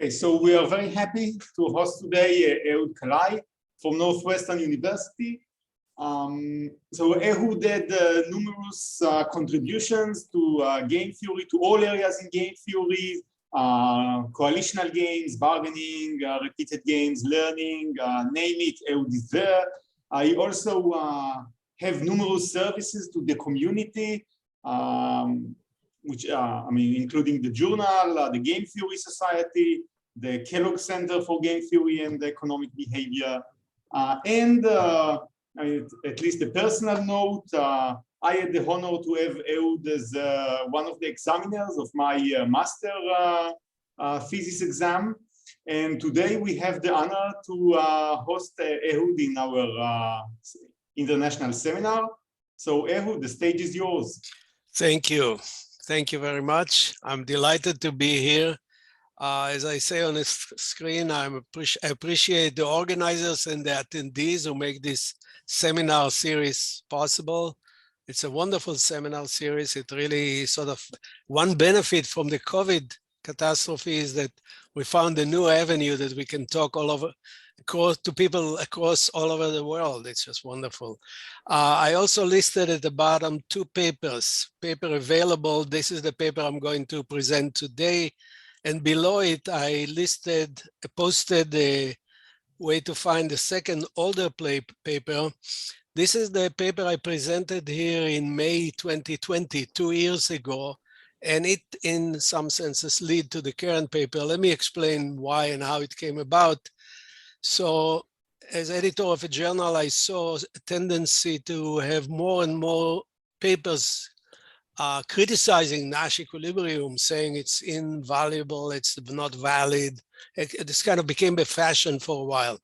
Okay, so we are very happy to host today Ehud Kalai from Northwestern University. So Ehud did numerous contributions to game theory, to all areas in game theory, coalitional games, bargaining, repeated games, learning, name it, Ehud is there. I also have numerous services to the community, which including the journal, the Game Theory Society, the Kellogg Center for Game Theory and Economic Behavior, and at least a personal note, I had the honor to have Ehud as one of the examiners of my master thesis exam. And today we have the honor to host Ehud in our international seminar. So Ehud, the stage is yours. Thank you. Thank you very much. I'm delighted to be here. As I say on the screen, I appreciate the organizers and the attendees who make this seminar series possible. It's a wonderful seminar series. It really sort of, one benefit from the COVID catastrophe is that we found a new avenue that we can talk all over, to people across all over the world. It's just wonderful. I also listed at the bottom two papers, paper available. This is the paper I'm going to present today. And below it, I posted a way to find the second older paper. This is the paper I presented here in May 2020, 2 years ago. And it, in some senses, lead to the current paper. Let me explain why and how it came about. So as editor of a journal, I saw a tendency to have more and more papers criticizing Nash equilibrium, saying it's invaluable, it's not valid. This kind of became a fashion for a while.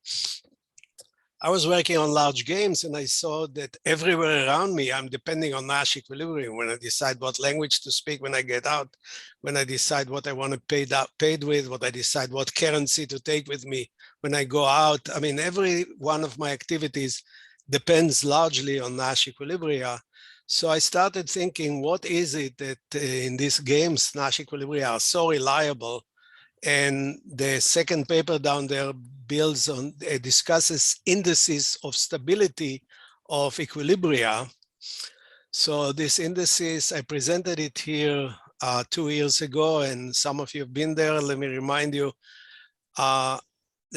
I was working on large games and I saw that everywhere around me, I'm depending on Nash equilibrium when I decide what language to speak when I get out, when I decide what I want to pay paid with, what I decide what currency to take with me when I go out. I mean, every one of my activities depends largely on Nash equilibria. So I started thinking, what is it that in these games, Nash equilibria are so reliable? And the second paper down there builds on, discusses indices of stability of equilibria. So this indices, I presented it here 2 years ago, and some of you have been there. Let me remind you, the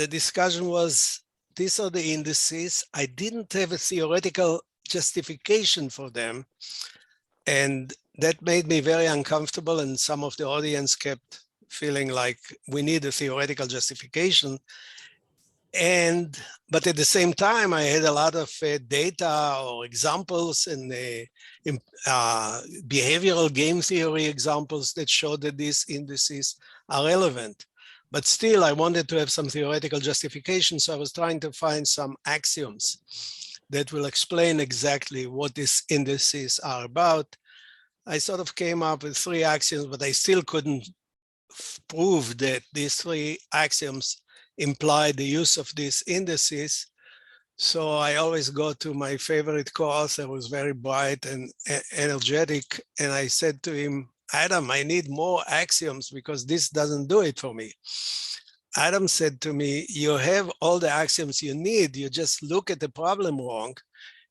discussion was, these are the indices. I didn't have a theoretical justification for them. And that made me very uncomfortable. And some of the audience kept feeling like we need a theoretical justification. But at the same time, I had a lot of data or examples and behavioral game theory examples that showed that these indices are relevant. But still, I wanted to have some theoretical justification. So I was trying to find some axioms that will explain exactly what these indices are about. I sort of came up with 3 axioms, but I still couldn't prove that these 3 axioms imply the use of these indices. So I always go to my favorite co-author, who was very bright and energetic. And I said to him, Adam, I need more axioms because this doesn't do it for me. Adam said to me, you have all the axioms you need. You just look at the problem wrong.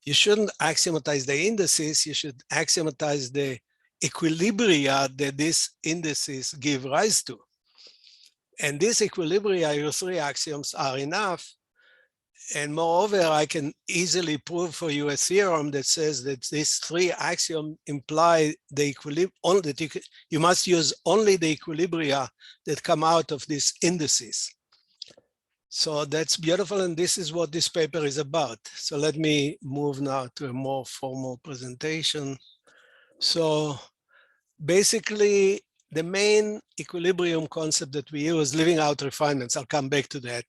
You shouldn't axiomatize the indices. You should axiomatize the equilibria that these indices give rise to. And these equilibria, your 3 axioms, are enough. And moreover, I can easily prove for you a theorem that says that these 3 axioms imply the equilibrium, that you must use only the equilibria that come out of these indices. So that's beautiful, and this is what this paper is about. So let me move now to a more formal presentation. So basically, the main equilibrium concept that we use, leaving out refinements, I'll come back to that,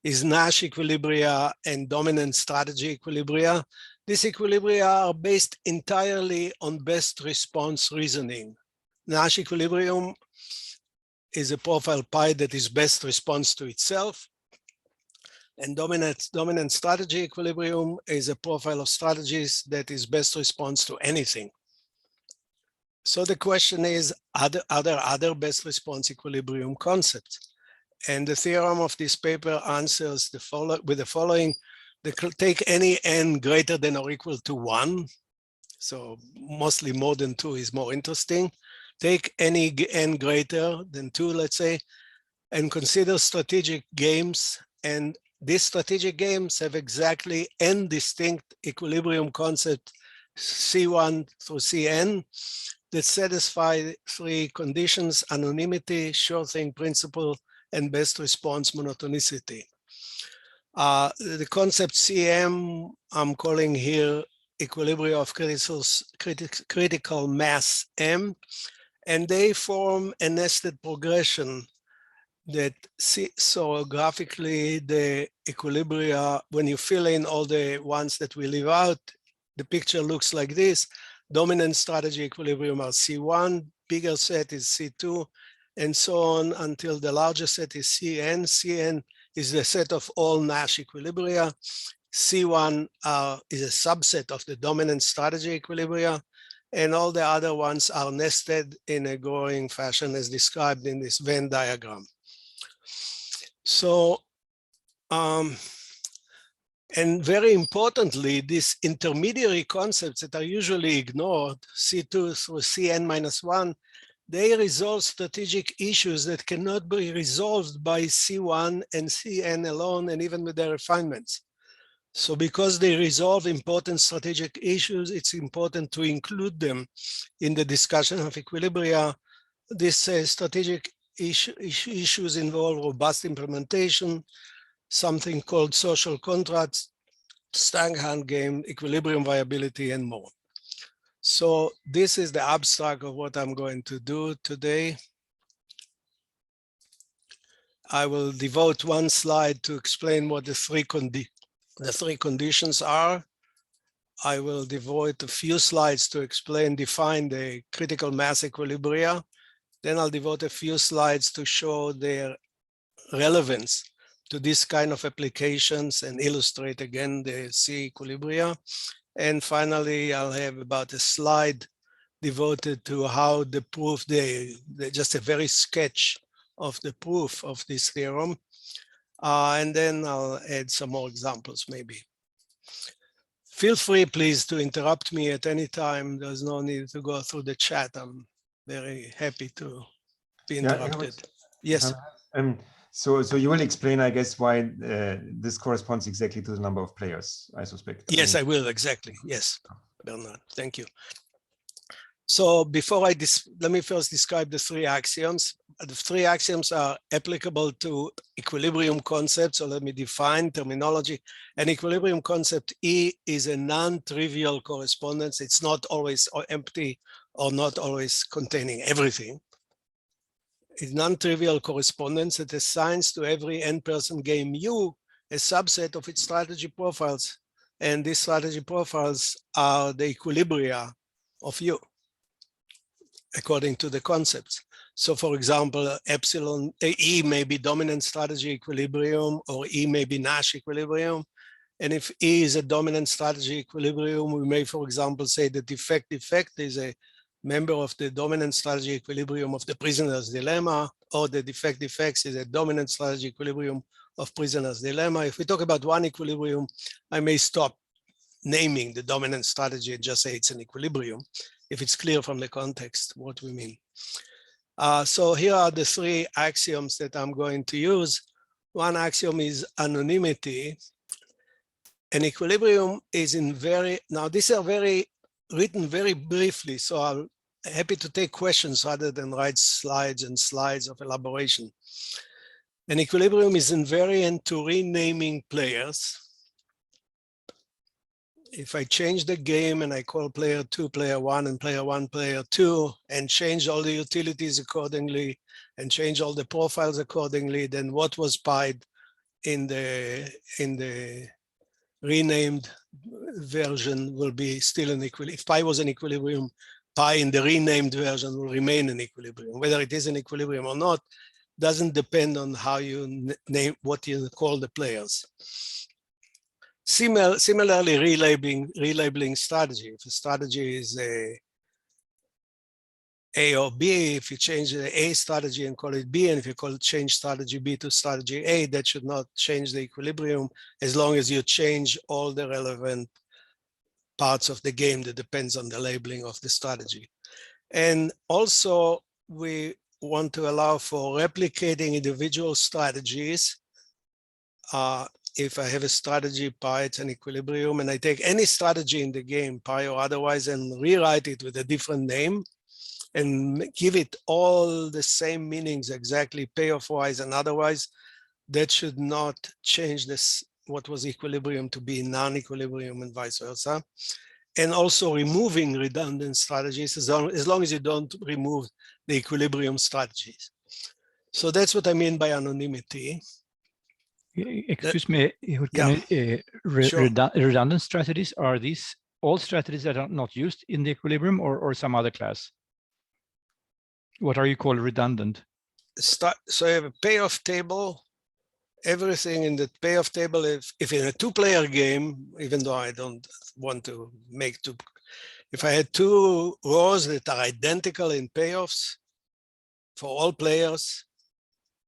is Nash equilibria and dominant strategy equilibria. These equilibria are based entirely on best response reasoning. Nash equilibrium is a profile pi that is best response to itself. And dominant strategy equilibrium is a profile of strategies that is best response to anything. So the question is, are there other best response equilibrium concepts? And the theorem of this paper answers with the following: take any n greater than or equal to 1. So mostly more than 2 is more interesting. Take any n greater than 2, let's say, and consider strategic games. And these strategic games have exactly n distinct equilibrium concepts, C1 through Cn, that satisfy 3 conditions: anonymity, sure thing principle, and best response monotonicity. The concept CM I'm calling here equilibria of critical mass M, and they form a nested progression that so graphically the equilibria, when you fill in all the ones that we leave out, the picture looks like this. Dominant strategy equilibrium are C1, bigger set is C2, and so on until the larger set is Cn. Cn is the set of all Nash equilibria. C1 is a subset of the dominant strategy equilibria, and all the other ones are nested in a growing fashion as described in this Venn diagram. So, and very importantly, these intermediary concepts that are usually ignored, C2 through Cn-1, they resolve strategic issues that cannot be resolved by C1 and Cn alone, and even with their refinements. So because they resolve important strategic issues, it's important to include them in the discussion of equilibria. These strategic issues involve robust implementation, something called social contracts, Stag hand game, equilibrium viability, and more. So this is the abstract of what I'm going to do today. I will devote one slide to explain what the three conditions are. I will devote a few slides to define the critical mass equilibria. Then I'll devote a few slides to show their relevance to this kind of applications and illustrate again the C equilibria. And finally, I'll have about a slide devoted to how the proof, just a very sketch of the proof of this theorem. And then I'll add some more examples maybe. Feel free, please, to interrupt me at any time. There's no need to go through the chat. I'm very happy to be interrupted. Yes. So you will explain, I guess, why this corresponds exactly to the number of players, I suspect. Yes, I will, exactly. Yes, Bernard, thank you. So before let me first describe the 3 axioms. The 3 axioms are applicable to equilibrium concepts, so let me define terminology. An equilibrium concept E is a non-trivial correspondence. It's not always empty or not always containing everything. It's non-trivial correspondence that assigns to every n-person game U a subset of its strategy profiles. And these strategy profiles are the equilibria of U, according to the concepts. So for example, epsilon, E may be dominant strategy equilibrium, or E may be Nash equilibrium. And if E is a dominant strategy equilibrium, we may, for example, say that defect is a member of the dominant strategy equilibrium of the prisoner's dilemma, or the defect is a dominant strategy equilibrium of prisoner's dilemma. If we talk about one equilibrium, I may stop naming the dominant strategy and just say it's an equilibrium, if it's clear from the context what we mean. So here are the 3 axioms that I'm going to use. One axiom is anonymity. An equilibrium is now these are written very briefly, so I'm happy to take questions rather than write slides and slides of elaboration. An equilibrium is invariant to renaming players. If I change the game and I call player 2 player 1 and player 1 player 2 and change all the utilities accordingly and change all the profiles accordingly, then what was pied in the renamed version will be still an equilibrium. If pi was an equilibrium, pi in the renamed version will remain an equilibrium. Whether it is an equilibrium or not doesn't depend on how you name what you call the players. Similarly, relabeling strategy. If a strategy is A or B. If you change the A strategy and call it B, and if you change strategy B to strategy A, that should not change the equilibrium as long as you change all the relevant parts of the game that depends on the labeling of the strategy. And also, we want to allow for replicating individual strategies. If I have a strategy pi, it's an equilibrium, and I take any strategy in the game, pi or otherwise, and rewrite it with a different name and give it all the same meanings exactly, payoff-wise and otherwise, that should not change this, what was equilibrium to be non-equilibrium and vice versa. And also removing redundant strategies as long as you don't remove the equilibrium strategies. So that's what I mean by anonymity. Excuse me, Yeah. Sure. Redundant strategies, are these all strategies that are not used in the equilibrium or some other class? What are you called redundant? So you have a payoff table. Everything in the payoff table, if in a two-player game, even though I don't want to make two, if I had two rows that are identical in payoffs for all players,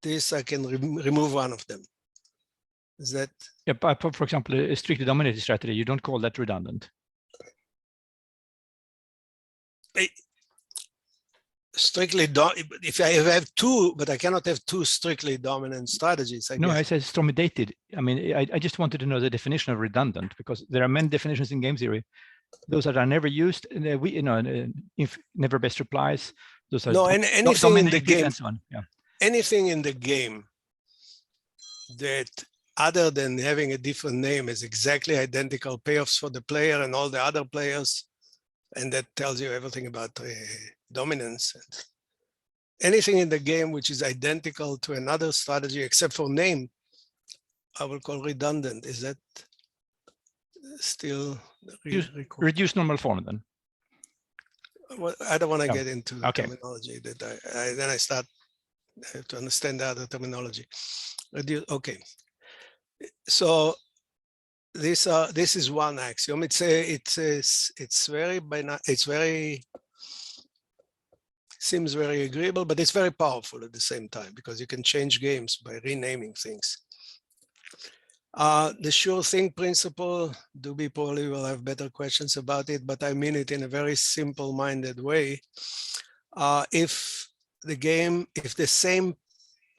this I can remove one of them. Is that? Yeah, but for example, a strictly dominated strategy, you don't call that redundant. If I have two, but I cannot have two strictly dominant strategies. No, I said stromidated. I mean, I just wanted to know the definition of redundant, because there are many definitions in game theory. Those that are never used, if never best replies. Those are anything in the game. And so on. Yeah. Anything in the game that, other than having a different name, is exactly identical payoffs for the player and all the other players, and that tells you everything about dominance. Anything in the game which is identical to another strategy except for name, I will call redundant. Is that still reduce normal form then? Well, I don't want to get into the Okay. terminology that then I have to understand the other terminology. Okay. So this is one axiom. Seems very agreeable, but it's very powerful at the same time, because you can change games by renaming things. The sure thing principle, Dubi probably will have better questions about it, but I mean it in a very simple-minded way. If the same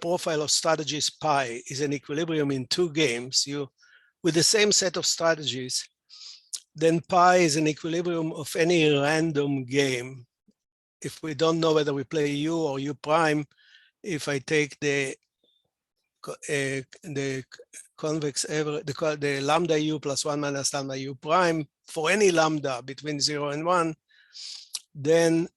profile of strategies pi is an equilibrium in two games, with the same set of strategies, then pi is an equilibrium of any random game. If we don't know whether we play U or U prime, if I take the convex average, the lambda U plus 1 minus lambda U prime for any lambda between 0 and 1, then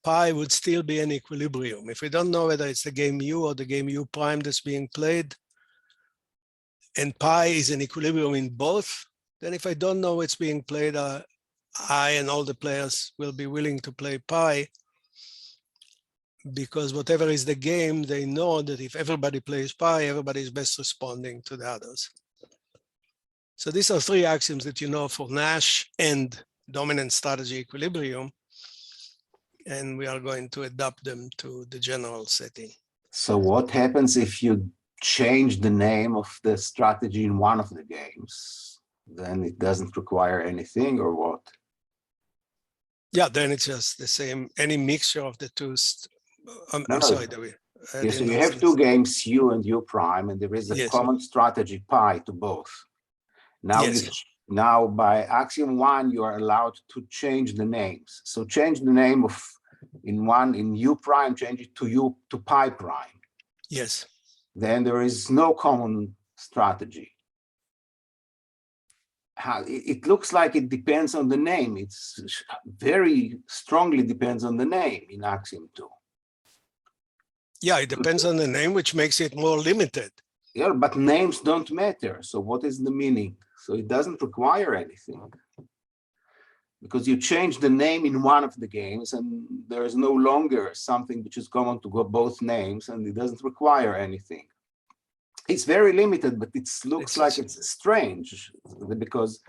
pi would still be an equilibrium. If we don't know whether it's the game U or the game U prime that's being played, and pi is an equilibrium in both, then if I don't know what's being played, I and all the players will be willing to play pi, because whatever is the game, they know that if everybody plays pi, everybody is best responding to the others. So these are three axioms that you know for Nash and dominant strategy equilibrium, and we are going to adapt them to the general setting. So what happens if you change the name of the strategy in one of the games? Then it doesn't require anything, or what? Yeah, then it's just the same, any mixture of the two. I'm sorry, David. Yes, so you have two games, U and U prime, and there is a common strategy pi to both. Now, now by axiom 1, you are allowed to change the names. So change the name of in U prime, change it to pi prime. Yes. Then there is no common strategy. It looks like it depends on the name. It's very strongly depends on the name in axiom 2. Yeah, it depends on the name, which makes it more limited. Yeah, but names don't matter. So what is the meaning? So it doesn't require anything, because you change the name in one of the games and there is no longer something which is common to both names, and it doesn't require anything. It's very limited, but it looks like it's strange, because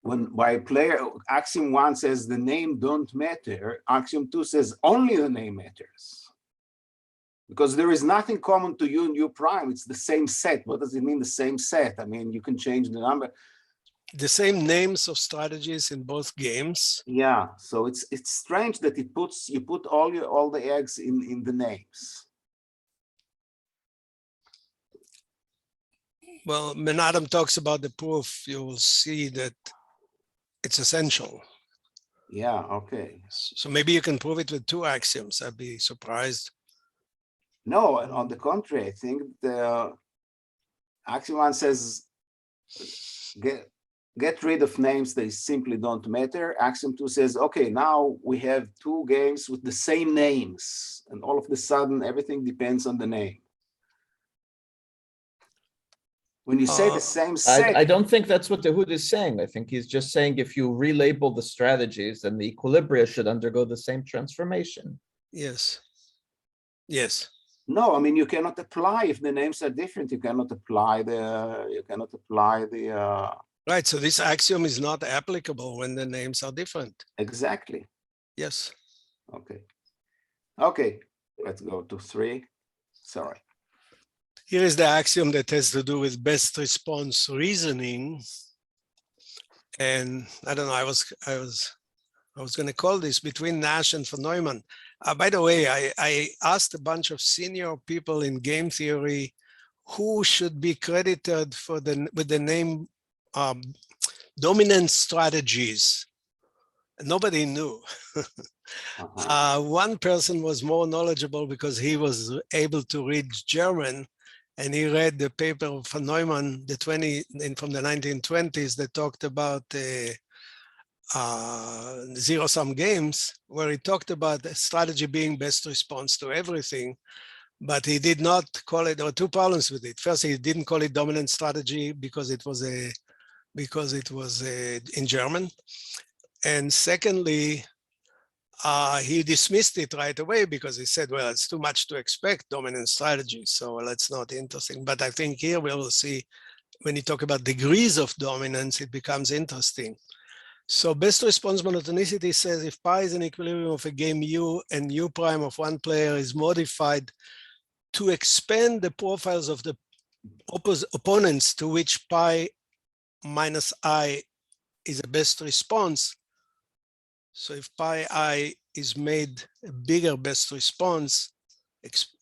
when by player, axiom 1 says the name don't matter, axiom 2 says only the name matters. Because there is nothing common to U and U prime. It's the same set. What does it mean, the same set? I mean, you can change the number. The same names of strategies in both games. Yeah, so it's strange that you put all the eggs in the names. Well, when Adam talks about the proof, you will see that it's essential. Yeah, okay. So maybe you can prove it with 2 axioms. I'd be surprised. No, on the contrary, I think the axiom 1 says get rid of names that simply don't matter. Axiom 2 says, okay, now we have 2 games with the same names, and all of a sudden everything depends on the name. When you say the same set, I don't think that's what Ehud is saying. I think he's just saying if you relabel the strategies, then the equilibria should undergo the same transformation. Yes. Yes. no, I mean, you cannot apply if the names are different. You cannot apply the Right, so this axiom is not applicable when the names are different. Exactly. Yes. Okay. Okay, let's go to 3. Sorry. Here is the axiom that has to do with best response reasoning. And I don't know, I was going to call this between Nash and von Neumann. By the way, I asked a bunch of senior people in game theory who should be credited for with the name dominant strategies. Nobody knew. One person was more knowledgeable because he was able to read German, and he read the paper of von Neumann, from the 1920s, that talked about zero-sum games, where he talked about the strategy being best response to everything, but he did not call it. There were 2 problems with it. First, he didn't call it dominant strategy because it was in German, and secondly, he dismissed it right away because he said, well, it's too much to expect dominant strategy, so that's not interesting. But I think here we will see, when you talk about degrees of dominance, it becomes interesting. So best response monotonicity says if pi is an equilibrium of a game U and U prime of one player is modified to expand the profiles of the opponents to which pi minus I is a best response. So if pi I is made a bigger best response,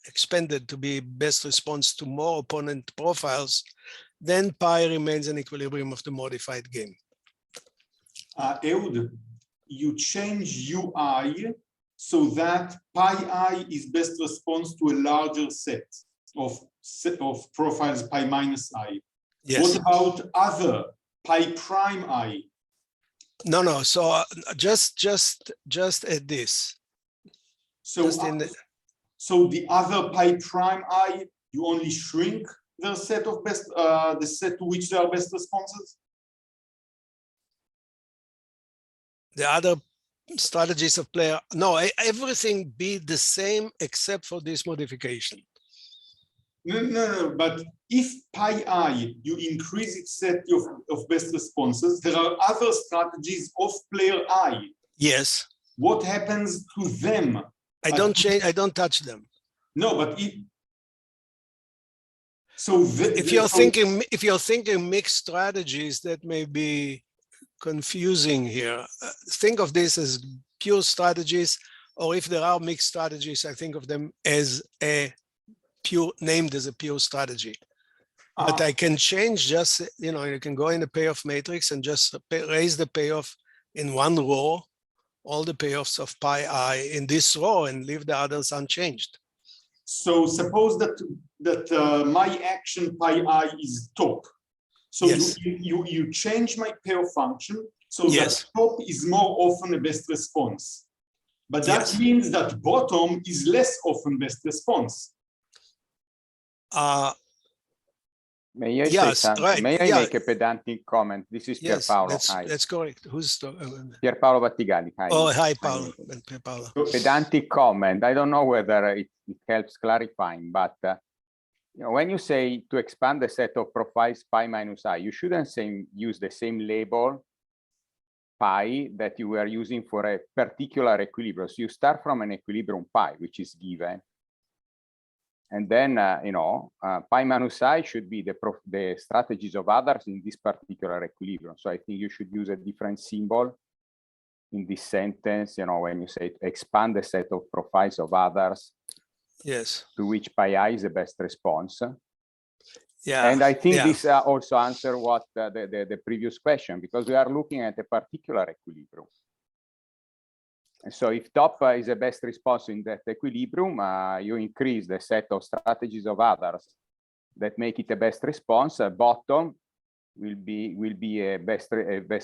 expanded to be best response to more opponent profiles, then pi remains an equilibrium of the modified game. Ehud, you change UI so that pi I is best response to a larger set of profiles pi minus I. Yes. What about other pi prime I? No. So just at this. So so the other pi prime I, you only shrink the set of the set to which there are best responses. The other strategies of player, no, everything be the same except for this modification. No, but if pi I, you increase its set of best responses, there are other strategies of player I. Yes. What happens to them? I don't change, I don't touch them. No, but if you're thinking mixed strategies, that may be confusing here. Think of this as pure strategies, or if there are mixed strategies, I think of them as named as a pure strategy. But I can change just, you can go in the payoff matrix and just raise the payoff in one row, all the payoffs of pi I in this row, and leave the others unchanged. So suppose that my action pi I is top. So yes. you change my payoff function so that top is more often a best response. But that means that bottom is less often best response. May I say something? Right. May I make a pedantic comment? This is Pierpaolo. That's correct. Who's Pierpaolo Battigalli. Hi. Oh, hi, Paolo. Pedantic comment. I don't know whether it helps clarifying, but when you say to expand the set of profiles pi minus I, you shouldn't use the same label pi that you were using for a particular equilibrium. So you start from an equilibrium pi, which is given. And then, pi minus I should be the strategies of others in this particular equilibrium. So I think you should use a different symbol in this sentence, when you say expand the set of profiles of others. Yes. To which pi I is the best response. Yeah. And I think this also answers what the previous question, because we are looking at a particular equilibrium. And so if top is the best response in that equilibrium, you increase the set of strategies of others that make it a best response. Bottom will be a best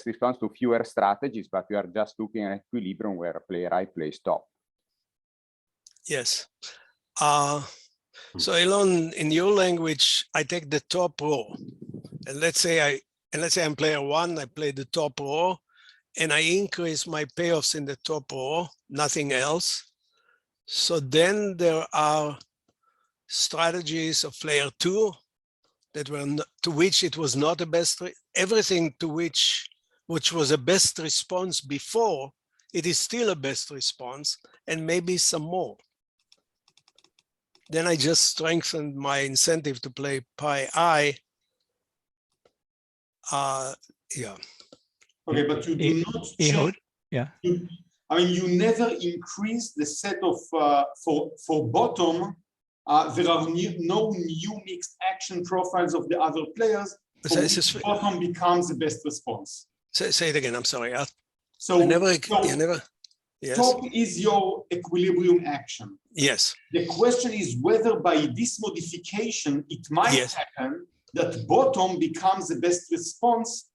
response to fewer strategies, but we are just looking at equilibrium where player I plays top. Yes. So Elon, in your language, I take the top row, and let's say I'm player one, I play the top row, and I increase my payoffs in the top row, nothing else. So then there are strategies of player two that were to which it was not a best, everything to which was a best response before, it is still a best response, and maybe some more. Then I just strengthened my incentive to play pi I. Yeah. Okay, but you do not change. Yeah. You never increase the set of for bottom. There are no new mixed action profiles of the other players. Bottom becomes the best response. Say it again. I'm sorry. Yes. Top is your equilibrium action. Yes. The question is whether by this modification it might happen that bottom becomes the best response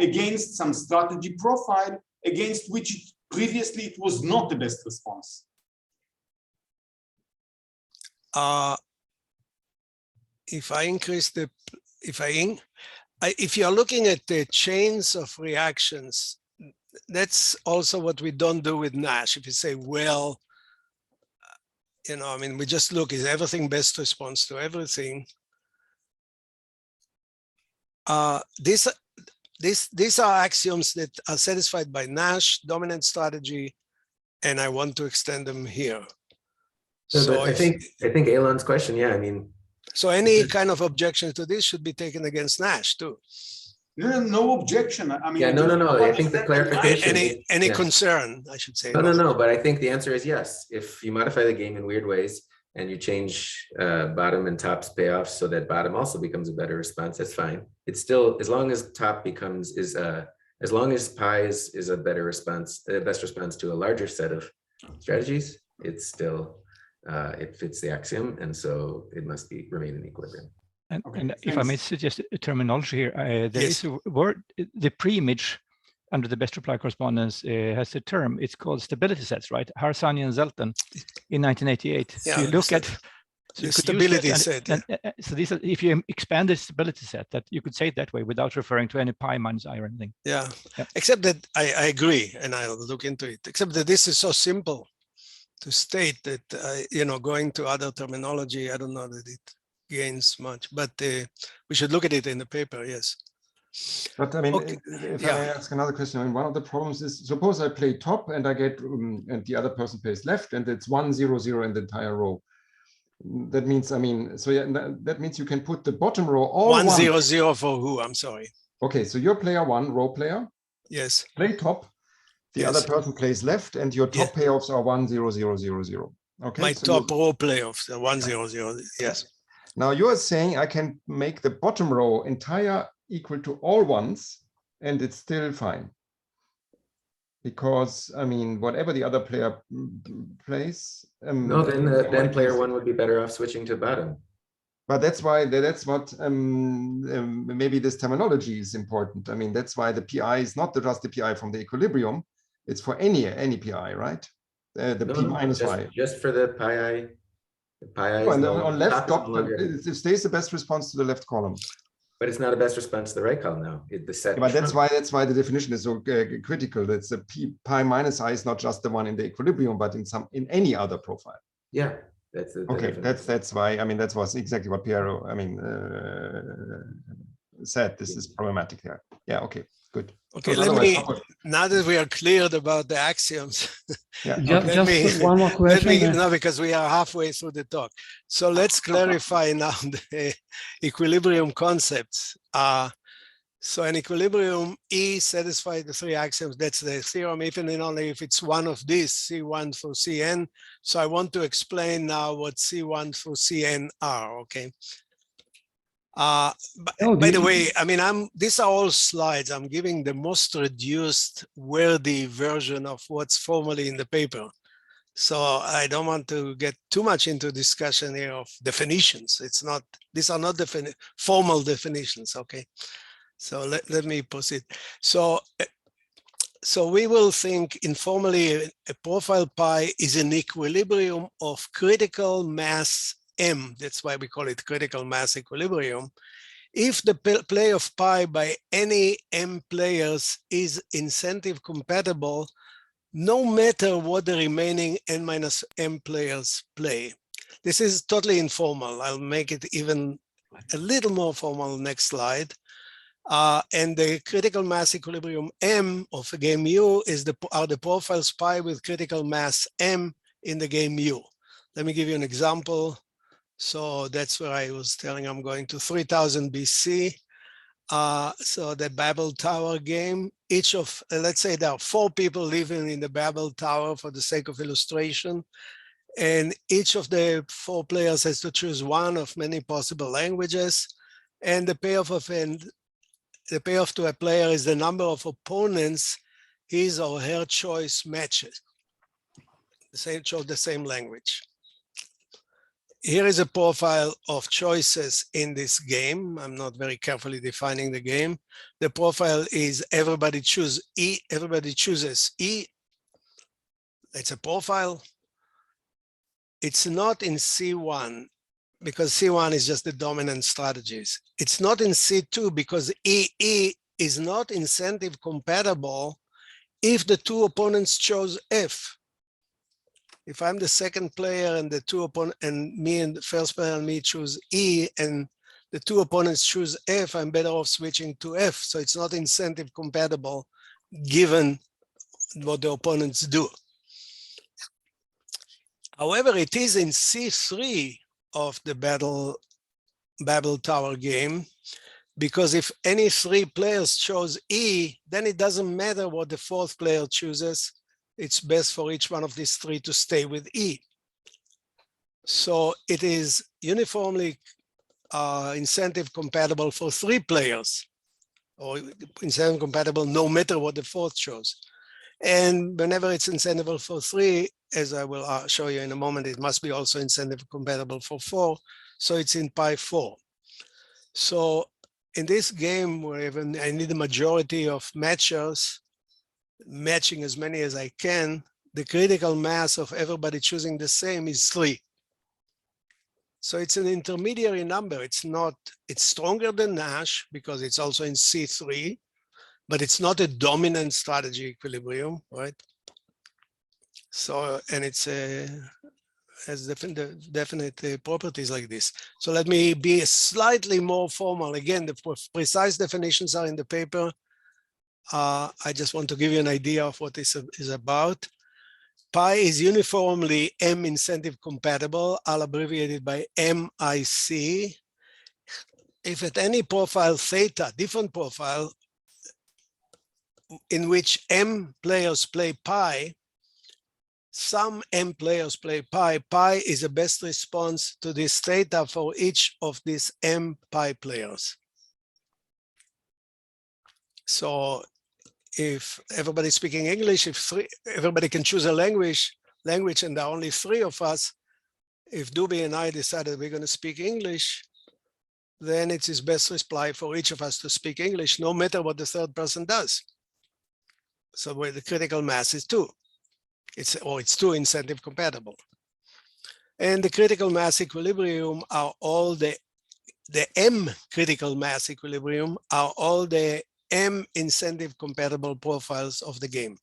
against some strategy profile against which previously it was not the best response. If I increase if you're looking at the chains of reactions, that's also what we don't do with Nash. If you say, well, we just look, is everything best response to everything? These are axioms that are satisfied by Nash, dominant strategy, and I want to extend them here. So I think Elon's question, so any kind of objection to this should be taken against Nash too. No objection. No. I think the clarification. Any concern, I should say. No. But I think the answer is yes. If you modify the game in weird ways and you change bottom and top's payoffs so that bottom also becomes a better response, that's fine. It's still, as long as top as long as pi is a better response, a best response to a larger set of strategies, it's still it fits the axiom, and so it must remain in equilibrium. And if I may suggest a terminology here, there is a word, the pre-image under the best reply correspondence has a term. It's called stability sets, right? Harsanyi and Zelton in 1988. Yeah, so you look at the stability set. So these are, if you expand the stability set, that you could say it that way without referring to any pi minus I or anything. Yeah. Except that I agree, and I'll look into it. Except that this is so simple to state that going to other terminology, I don't know that it gains much, but we should look at it in the paper. Yes. But if I may ask another question, one of the problems is, suppose I play top and I get and the other person plays left, and it's 1-0-0 in the entire row. That means, that means you can put the bottom row all 1-0-0 for who? I'm sorry. Okay, so you're player one, row player. Yes. Play top. The other person plays left, and your top payoffs are 1-0-0-0-0. Okay. My top row playoffs are 1-0-0. Yes. Now you are saying I can make the bottom row entire equal to all ones, and it's still fine. Because whatever the other player plays. No, then player one would be better off switching to bottom. But that's what maybe this terminology is important. That's why the PI is not just the PI from the equilibrium. It's for any PI, right? The P minus Y. Just for the pi. The pi and on left top, it stays the best response to the left column. But it's not a best response to the right column now. The set. But that's why the definition is so critical. That's the pi minus I is not just the one in the equilibrium, but in any other profile. Yeah, that's the okay. definition. That's why. That was exactly what Piero said. This is problematic here. Yeah. Okay. Good. Okay, let me, now that we are cleared about the axioms, yeah. Just one more question. No, because we are halfway through the talk. So let's clarify now the equilibrium concepts. So an equilibrium, E satisfies the three axioms. That's the theorem, even and only if it's one of these, C1 through Cn. So I want to explain now what C1 through Cn are, okay? By the way, I mean, these are all slides. I'm giving the most reduced wordy version of what's formally in the paper. So I don't want to get too much into discussion here of definitions. It's not, these are not formal definitions, okay? So let me proceed. So we will think informally a profile pi is an equilibrium of critical mass M. That's why we call it critical mass equilibrium. If the play of pi by any M players is incentive compatible, no matter what the remaining N minus M players play. This is totally informal. I'll make it even a little more formal next slide. And the critical mass equilibrium M of a game U are the profiles pi with critical mass M in the game U. Let me give you an example. So that's where I was telling I'm going to 3000 BC. So the Babel Tower game, each of, let's say there are 4 people living in the Babel Tower for the sake of illustration. And each of the 4 players has to choose one of many possible languages. And the payoff to a player is the number of opponents his or her choice matches. The same language. Here is a profile of choices in this game. I'm not very carefully defining the game. The profile is everybody chooses E. Everybody chooses E. It's a profile. It's not in C1 because C1 is just the dominant strategies. It's not in C2 because EE is not incentive compatible if the 2 opponents chose F. If I'm the second player and the 2 opponents and me and the first player and me choose E and the 2 opponents choose F, I'm better off switching to F. So it's not incentive compatible given what the opponents do. However, it is in C3 of the Babel Tower game, because if any 3 players chose E, then it doesn't matter what the 4th player chooses. It's best for each one of these 3 to stay with E. So it is uniformly incentive compatible for 3 players, or incentive compatible no matter what the 4th chose. And whenever it's incentive for 3, as I will show you in a moment, it must be also incentive compatible for 4. So it's in pi 4. So in this game, where I need a majority of matchers, matching as many as I can, the critical mass of everybody choosing the same is 3. So it's an intermediary number. It's stronger than Nash because it's also in C3, but it's not a dominant strategy equilibrium, right? So, and it's has definite properties like this. So let me be slightly more formal. Again, the precise definitions are in the paper. I just want to give you an idea of what this is about. Pi is uniformly M incentive compatible, I'll abbreviate it by MIC. If at any profile theta, different profile, in which M players play pi, some M players play pi, pi is the best response to this theta for each of these M pi players. So if everybody's speaking English, everybody can choose a language, and there are only 3 of us, if Dubi and I decided we're going to speak English, then it's his best reply for each of us to speak English, no matter what the 3rd person does. So where the critical mass is 2. It's 2 incentive compatible. And the critical mass equilibrium are all the M critical mass equilibrium are all the M incentive compatible profiles of the game.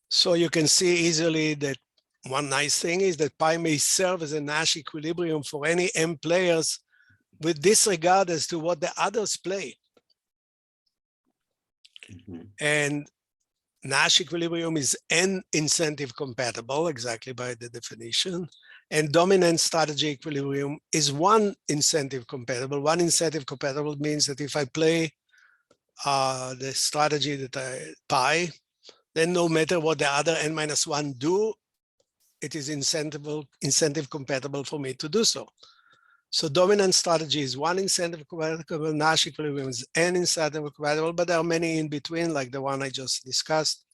So you can see easily that one nice thing is that pi may serve as a Nash equilibrium for any M players with disregard as to what the others play. And Nash equilibrium is n incentive compatible, exactly by the definition. And dominant strategy equilibrium is one incentive compatible. One incentive compatible means that if I play the strategy that pi, then no matter what the other n-1 do, it is incentive compatible for me to do so. So dominant strategy is one incentive compatible, Nash equilibrium is n incentive compatible, but there are many in between, like the one I just discussed.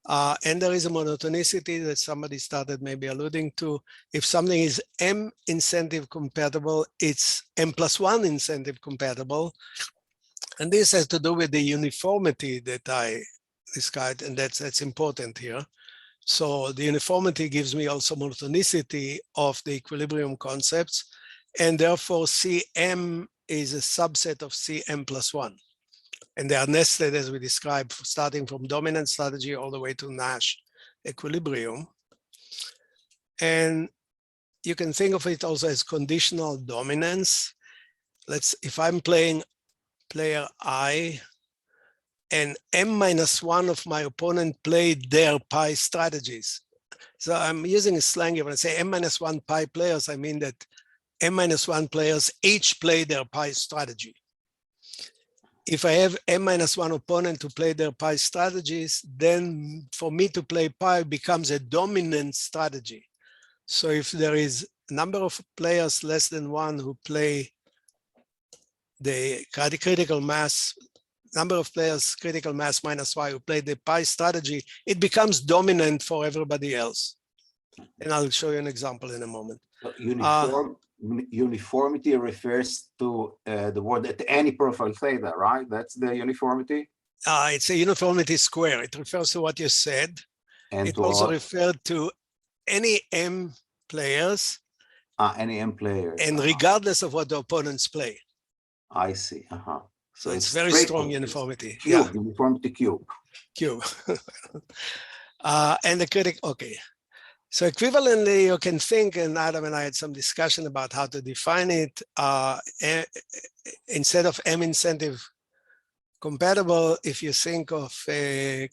And there is a monotonicity that somebody started maybe alluding to. If something is m incentive compatible, it's m+1 incentive compatible. And this has to do with the uniformity that I described, and that's important here. So the uniformity gives me also monotonicity of the equilibrium concepts, and therefore Cm is a subset of Cm+1. And they are nested, as we described, starting from dominant strategy all the way to Nash equilibrium. And you can think of it also as conditional dominance. If I'm playing player I, and m-1 of my opponent played their pi strategies. So I'm using a slang here. When I say m-1 pi players, I mean that m-1 players each play their pi strategy. If I have m-1 opponent to play their pi strategies, then for me to play pi becomes a dominant strategy. So if there is a number of players less than one who play the critical mass, number of players critical mass minus y who play the pi strategy, it becomes dominant for everybody else. And I'll show you an example in a moment. Uniformity refers to the word at any profile theta, right? That's the uniformity? It's a uniformity square. It refers to what you said. And it also refers to any m players. Any m players. And regardless of what the opponents play. I see. So it's very strong uniformity. Cube, yeah. Uniformity cube. Cube. And the critic, okay. So equivalently, you can think, and Adam and I had some discussion about how to define it. Instead of M incentive compatible, if you think of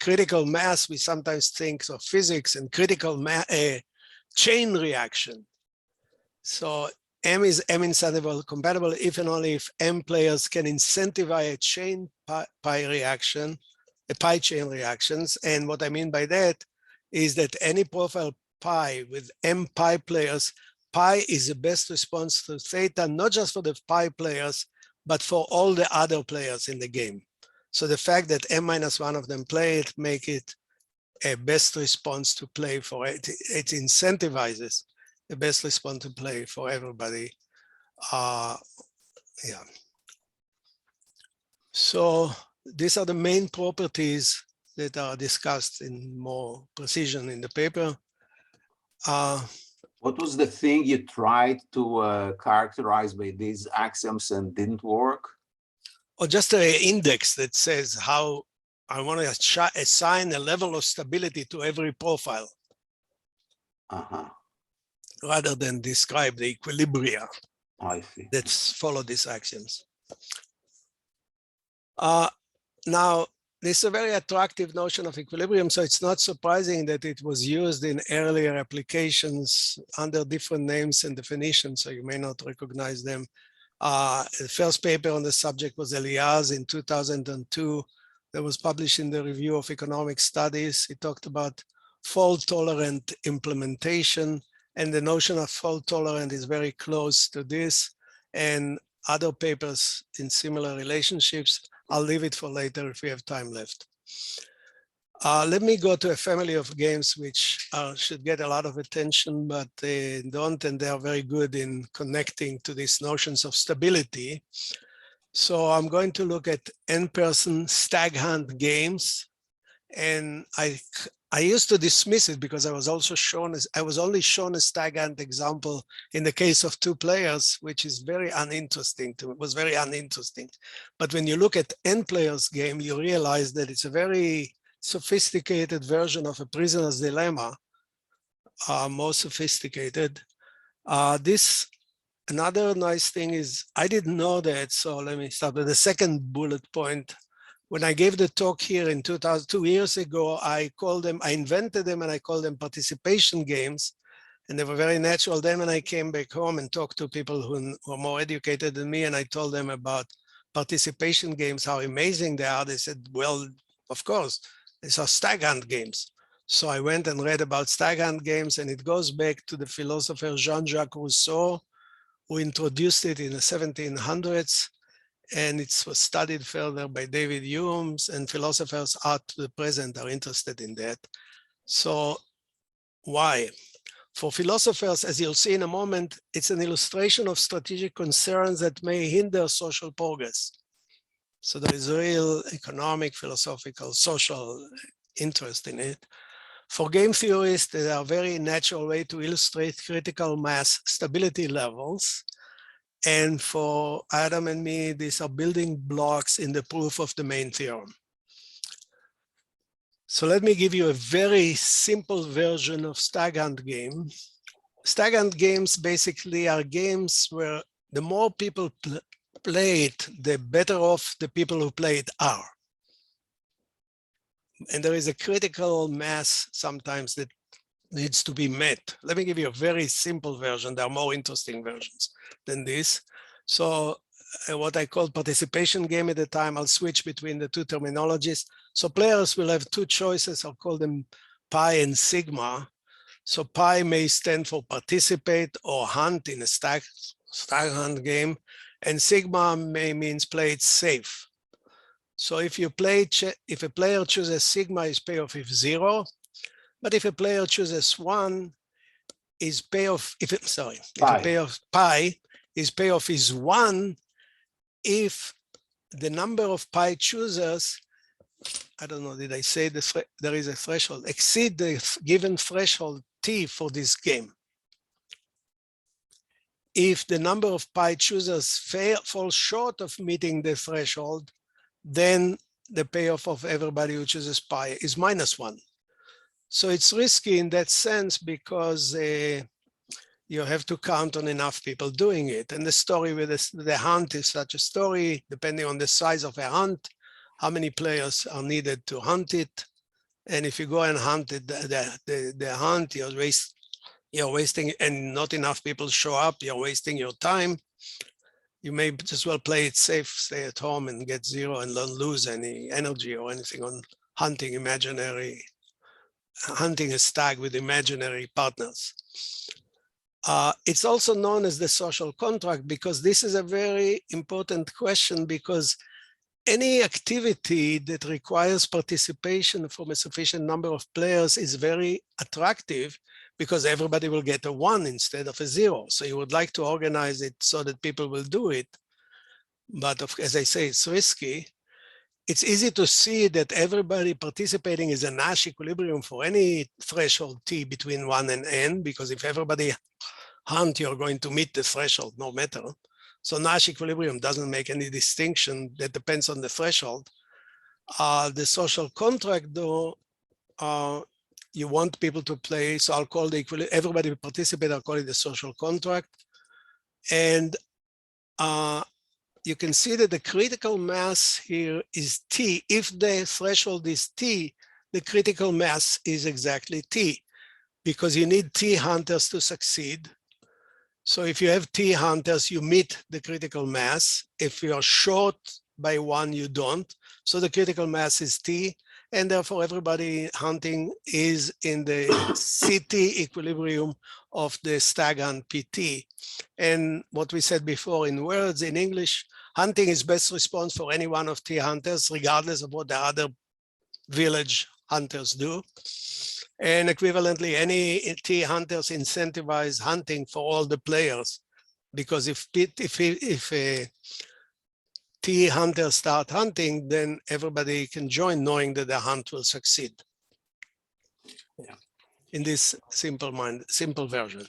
critical mass, we sometimes think of physics and critical chain reaction. So M is M incentive compatible if and only if M players can incentivize a chain pi reaction, a pi chain reactions. And what I mean by that is that any profile pi with M pi players, pi is the best response to theta, not just for the pi players, but for all the other players in the game. So the fact that m-1 of them play it, make it a best response to play for it. It incentivizes the best response to play for everybody. Yeah. So these are the main properties that are discussed in more precision in the paper. What was the thing you tried to characterize by these axioms and didn't work? Or just an index that says how I want to assign a level of stability to every profile. Rather than describe the equilibria that follow these axioms. Now, this is a very attractive notion of equilibrium, so it's not surprising that it was used in earlier applications under different names and definitions, so you may not recognize them. The first paper on the subject was Elias in 2002 that was published in the Review of Economic Studies. It talked about fault-tolerant implementation, and the notion of fault-tolerant is very close to this, and other papers in similar relationships. I'll leave it for later if we have time left. Let me go to a family of games which should get a lot of attention, but they don't, and they are very good in connecting to these notions of stability. So I'm going to look at n-person stag hunt games, and I used to dismiss it because I was only shown a stag hunt example in the case of two players, which is very uninteresting to me. It was very uninteresting. But when you look at n players game, you realize that it's a very sophisticated version of a prisoner's dilemma, more sophisticated. Another nice thing is I didn't know that, so let me start with the second bullet point. When I gave the talk here in 2 years ago, I invented them and I called them participation games. And they were very natural. Then when I came back home and talked to people who were more educated than me, and I told them about participation games, how amazing they are, they said, well, of course, these are stag hunt games. So I went and read about stag hunt games, and it goes back to the philosopher Jean-Jacques Rousseau, who introduced it in the 1700s. And it was studied further by David Hume, and philosophers up to the present are interested in that. So why? For philosophers, as you'll see in a moment, it's an illustration of strategic concerns that may hinder social progress. So there is real economic, philosophical, social interest in it. For game theorists, there are very natural way to illustrate critical mass stability levels. And for Adam and me, these are building blocks in the proof of the main theorem. So let me give you a very simple version of stag hunt game. Stag hunt games basically are games where the more people play it, the better off the people who play it are. And there is a critical mass sometimes that needs to be met. Let me give you a very simple version. There are more interesting versions than this. So what I called participation game at the time, I'll switch between the two terminologies. So players will have two choices. I'll call them pi and sigma. So pi may stand for participate or hunt in a stag hunt game, and sigma means play it safe. So if a player chooses sigma, his payoff is 0. But if a player chooses 1, his payoff, pi, his payoff is 1 if the number of pi choosers, I don't know, did I say there is a threshold, exceed the given threshold T for this game. If the number of pi choosers falls short of meeting the threshold, then the payoff of everybody who chooses pi is -1. So it's risky in that sense because you have to count on enough people doing it. And the story with the hunt is such a story, depending on the size of a hunt, how many players are needed to hunt it. And if you go and hunt it, the hunt, you're wasting, and not enough people show up, you're wasting your time. You may just well play it safe, stay at home and get 0 and don't lose any energy or anything on hunting a stag with imaginary partners. It's also known as the social contract because this is a very important question, because any activity that requires participation from a sufficient number of players is very attractive because everybody will get a 1 instead of a 0. So you would like to organize it so that people will do it. But as I say, it's risky. It's easy to see that everybody participating is a Nash equilibrium for any threshold T between 1 and n, because if everybody hunt, you're going to meet the threshold no matter. So Nash equilibrium doesn't make any distinction. That depends on the threshold. The social contract, though, you want people to play. So I'll call everybody who participate, I'll call it the social contract. And you can see that the critical mass here is T. If the threshold is T, the critical mass is exactly T, because you need T hunters to succeed. So if you have T hunters, you meet the critical mass. If you are short by 1, you don't. So the critical mass is T, and therefore everybody hunting is in the CT equilibrium of the stag hunt PT. And what we said before in words, in English, hunting is best response for any one of T hunters, regardless of what the other village hunters do. And equivalently, any T hunters incentivize hunting for all the players, because if a T hunters start hunting, then everybody can join knowing that the hunt will succeed. Yeah. In this simple version.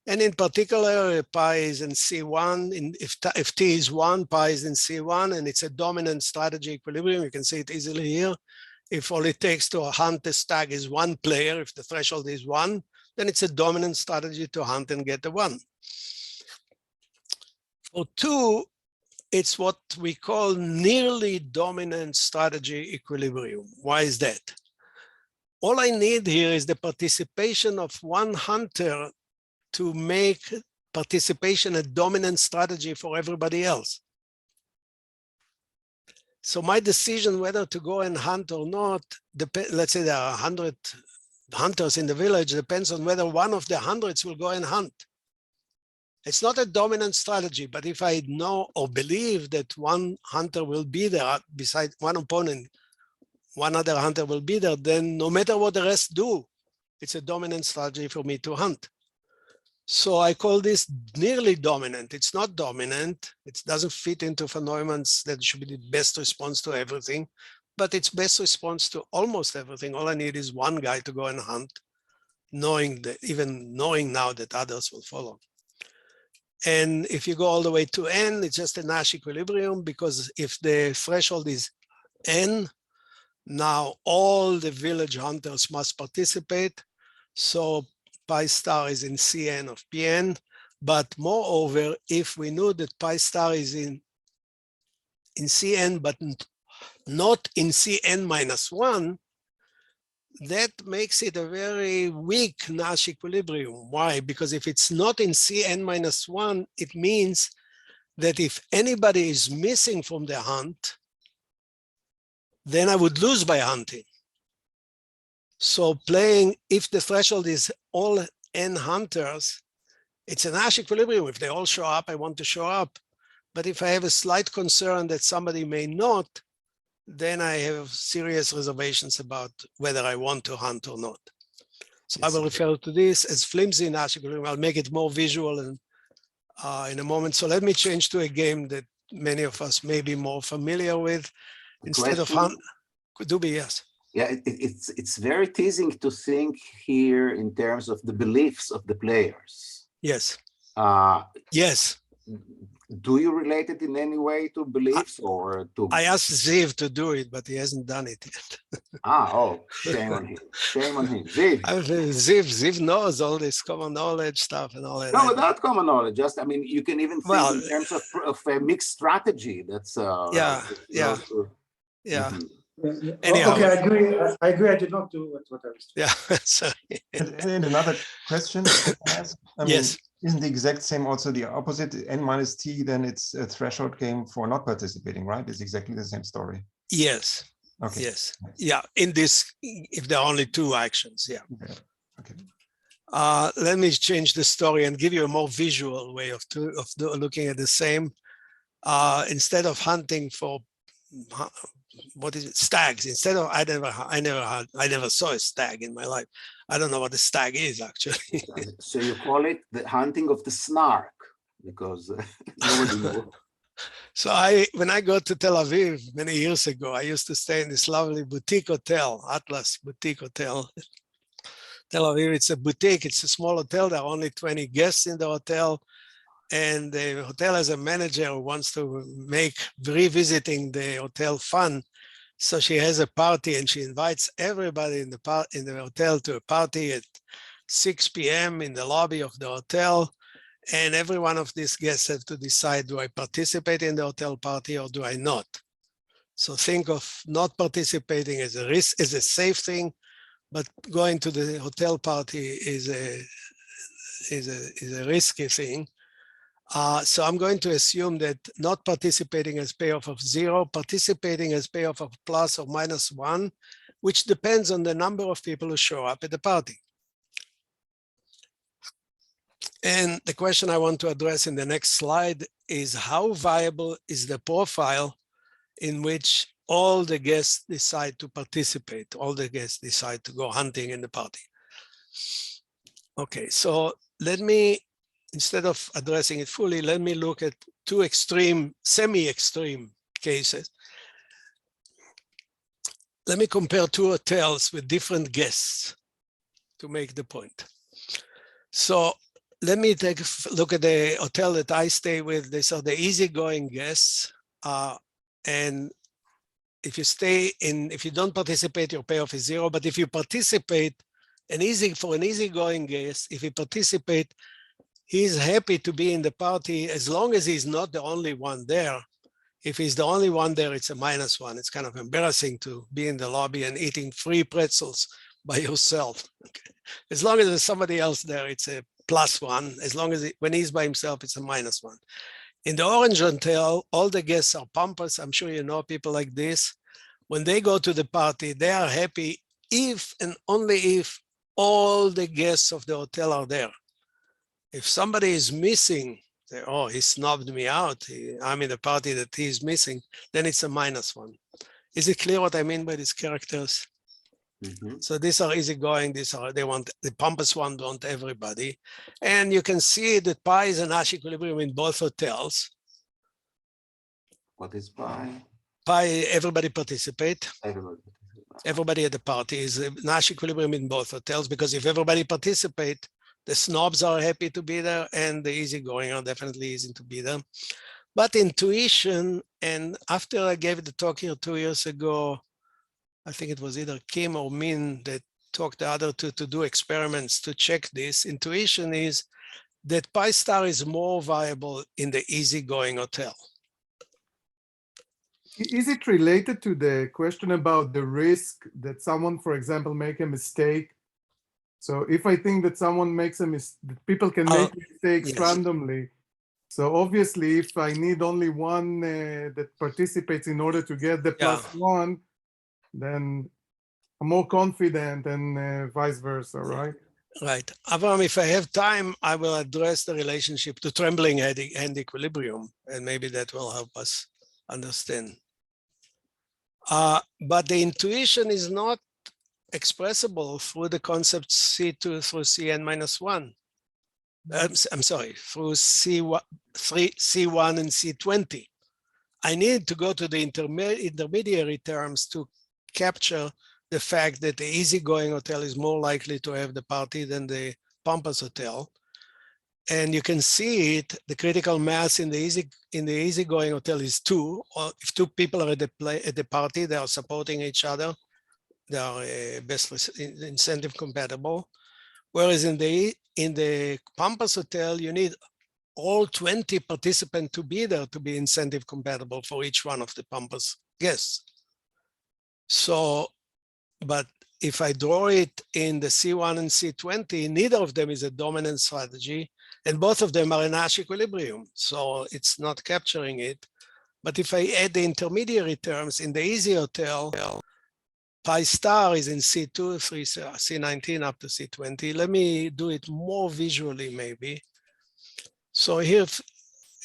And in particular, pi is in C1. If T is 1, pi is in C1, and it's a dominant strategy equilibrium. You can see it easily here. If all it takes to hunt a stag is 1 player, if the threshold is 1, then it's a dominant strategy to hunt and get a 1. For 2, it's what we call nearly dominant strategy equilibrium. Why is that? All I need here is the participation of one hunter to make participation a dominant strategy for everybody else. So my decision whether to go and hunt or not, let's say there are 100 hunters in the village, depends on whether one of the hundreds will go and hunt. It's not a dominant strategy, but if I know or believe that one hunter will be there beside one opponent, one other hunter will be there, then no matter what the rest do, it's a dominant strategy for me to hunt. So I call this nearly dominant. It's not dominant. It doesn't fit into von Neumann's that it should be the best response to everything, but it's best response to almost everything. All I need is one guy to go and hunt, even knowing now that others will follow. And if you go all the way to n, it's just a Nash equilibrium, because if the threshold is n, now all the village hunters must participate. So pi star is in Cn of Pn, but moreover, if we knew that pi star is in Cn, but not in Cn minus 1, that makes it a very weak Nash equilibrium. Why? Because if it's not in Cn minus 1, it means that if anybody is missing from the hunt, then I would lose by hunting. So playing, if the threshold is all n hunters, it's a Nash equilibrium. If they all show up, I want to show up. But if I have a slight concern that somebody may not, then I have serious reservations about whether I want to hunt or not. So I will refer to this as flimsy Nash equilibrium. I'll make it more visual in a moment. So let me change to a game that many of us may be more familiar with. Instead of hunt, could do be yes. Yeah, it's very teasing to think here in terms of the beliefs of the players. Yes. Yes. Do you relate it in any way to beliefs or to? I asked Ziv to do it, but he hasn't done it yet. Shame on him. Shame on him. Ziv. Ziv knows all this common knowledge stuff and all that. No, without common knowledge. Just, I mean, you can even think in terms of a mixed strategy. That's yeah. Mm-hmm. Anyhow, okay, I agree. I did not do what I was doing. Yeah, sorry. And another question I ask, yes. Isn't the exact same also the opposite, n minus t, then it's a threshold game for not participating, right? It's exactly the same story. Yes. Okay. Yes. Yeah. In this, if there are only two actions, yeah. Okay. Let me change the story and give you a more visual way of looking at the same. Instead of hunting for what is it? Stags. Instead of I never saw a stag in my life. I don't know what a stag is actually. So you call it the hunting of the snark because nobody knows. So when I go to Tel Aviv many years ago, I used to stay in this lovely boutique hotel, Atlas Boutique Hotel. Tel Aviv, it's a boutique. It's a small hotel. There are only 20 guests in the hotel. And the hotel has a manager who wants to make revisiting the hotel fun. So she has a party and she invites everybody in the hotel to a party at 6 p.m. in the lobby of the hotel. And every one of these guests have to decide, do I participate in the hotel party or do I not? So think of not participating as a risk, as a safe thing, but going to the hotel party is a risky thing. So I'm going to assume that not participating has payoff of 0, participating has payoff of plus or minus 1, which depends on the number of people who show up at the party. And the question I want to address in the next slide is how viable is the profile in which all the guests decide to participate, all the guests decide to go hunting in the party. Okay, so let me, instead of addressing it fully, let me look at two extreme, semi-extreme cases. Let me compare two hotels with different guests to make the point. So let me take a look at the hotel that I stay with. These are the easygoing guests. And if you don't participate, your payoff is 0. But if you participate, for an easygoing guest, if you participate, he's happy to be in the party as long as he's not the only one there. If he's the only one there, it's a -1. It's kind of embarrassing to be in the lobby and eating free pretzels by yourself. Okay. As long as there's somebody else there, it's a +1. As long as when he's by himself, it's a -1. In the orange hotel, all the guests are pumpers. I'm sure you know people like this. When they go to the party, they are happy if and only if all the guests of the hotel are there. If somebody is missing, say, oh, he snubbed me out, I'm in the party that he's missing, then it's a -1. Is it clear what I mean by these characters? So these are easygoing, they want, the pompous one want everybody. And you can see that pi is a Nash equilibrium in both hotels. What is pi? Pi, everybody participate. Everybody at the party is a Nash equilibrium in both hotels, because if everybody participate, the snobs are happy to be there and the easygoing are definitely easy to be there. But intuition, and after I gave the talk here 2 years ago, I think it was either Kim or Min that talked the other two to do experiments to check this. Intuition is that pi star is more viable in the easygoing hotel. Is it related to the question about the risk that someone, for example, make a mistake? So if I think that someone makes a mistake, people can make mistakes randomly. So obviously, if I need only one that participates in order to get the +1, then I'm more confident and vice versa, right? Right. Avram, if I have time, I will address the relationship to trembling hand equilibrium, and maybe that will help us understand. But the intuition is not expressible through the concept C2 through Cn -1. I'm sorry, through C1 and C20. I need to go to the intermediary terms to capture the fact that the easygoing hotel is more likely to have the party than the pompous hotel. And you can see it, the critical mass in the easygoing hotel is 2, or if 2 people are at the party, they are supporting each other. They are best incentive compatible. Whereas in the pompous hotel, you need all 20 participants to be there to be incentive compatible for each one of the pompous guests. So, but if I draw it in the C1 and C20, neither of them is a dominant strategy, and both of them are in Nash equilibrium, so it's not capturing it. But if I add the intermediary terms in the easy hotel, pi star is in C2, C19 up to C20. Let me do it more visually, maybe. So here's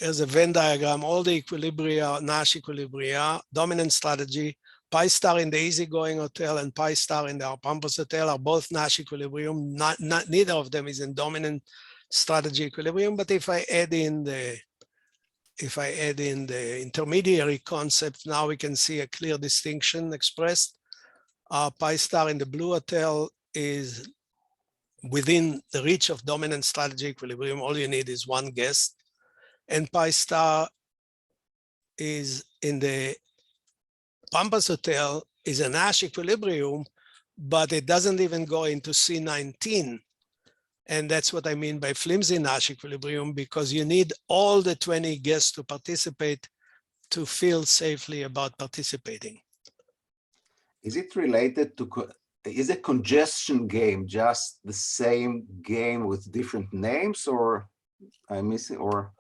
a Venn diagram, all the equilibria, Nash equilibria, dominant strategy. Pi star in the easygoing hotel and pi star in the pompous hotel are both Nash equilibrium. Neither of them is in dominant strategy equilibrium. But if I add in the intermediary concept, now we can see a clear distinction expressed. Pi star in the blue hotel is within the reach of dominant strategy equilibrium. All you need is one guest. And pi star is in the pompous hotel is a Nash equilibrium, but it doesn't even go into C19. And that's what I mean by flimsy Nash equilibrium, because you need all the 20 guests to participate to feel safely about participating. Is it related to, is a congestion game just the same game with different names, or I'm missing, or?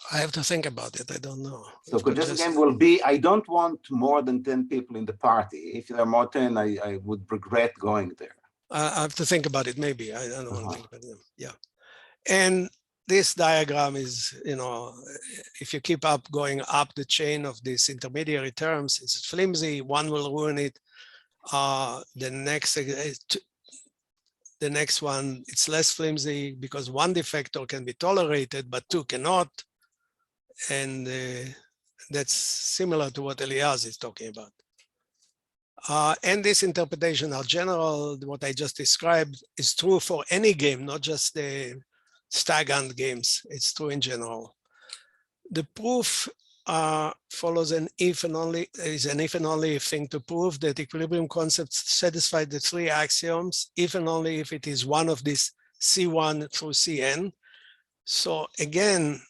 I have to think about it. I don't know. So congestion game will be, I don't want more than 10 people in the party. If there are more 10, I would regret going there. I have to think about it, maybe. I don't want to think about it. Yeah. And this diagram is, you know, if you keep up going up the chain of these intermediary terms, it's flimsy, one will ruin it. The next one, it's less flimsy because one defector can be tolerated, but 2 cannot. And that's similar to what Elias is talking about. And this interpretation are general. What I just described is true for any game, not just the Stag Hunt games. It's true in general. The proof follows an if and only, is an if and only if thing to prove that equilibrium concepts satisfy the 3 axioms, if and only if it is one of these C1 through Cn. So again,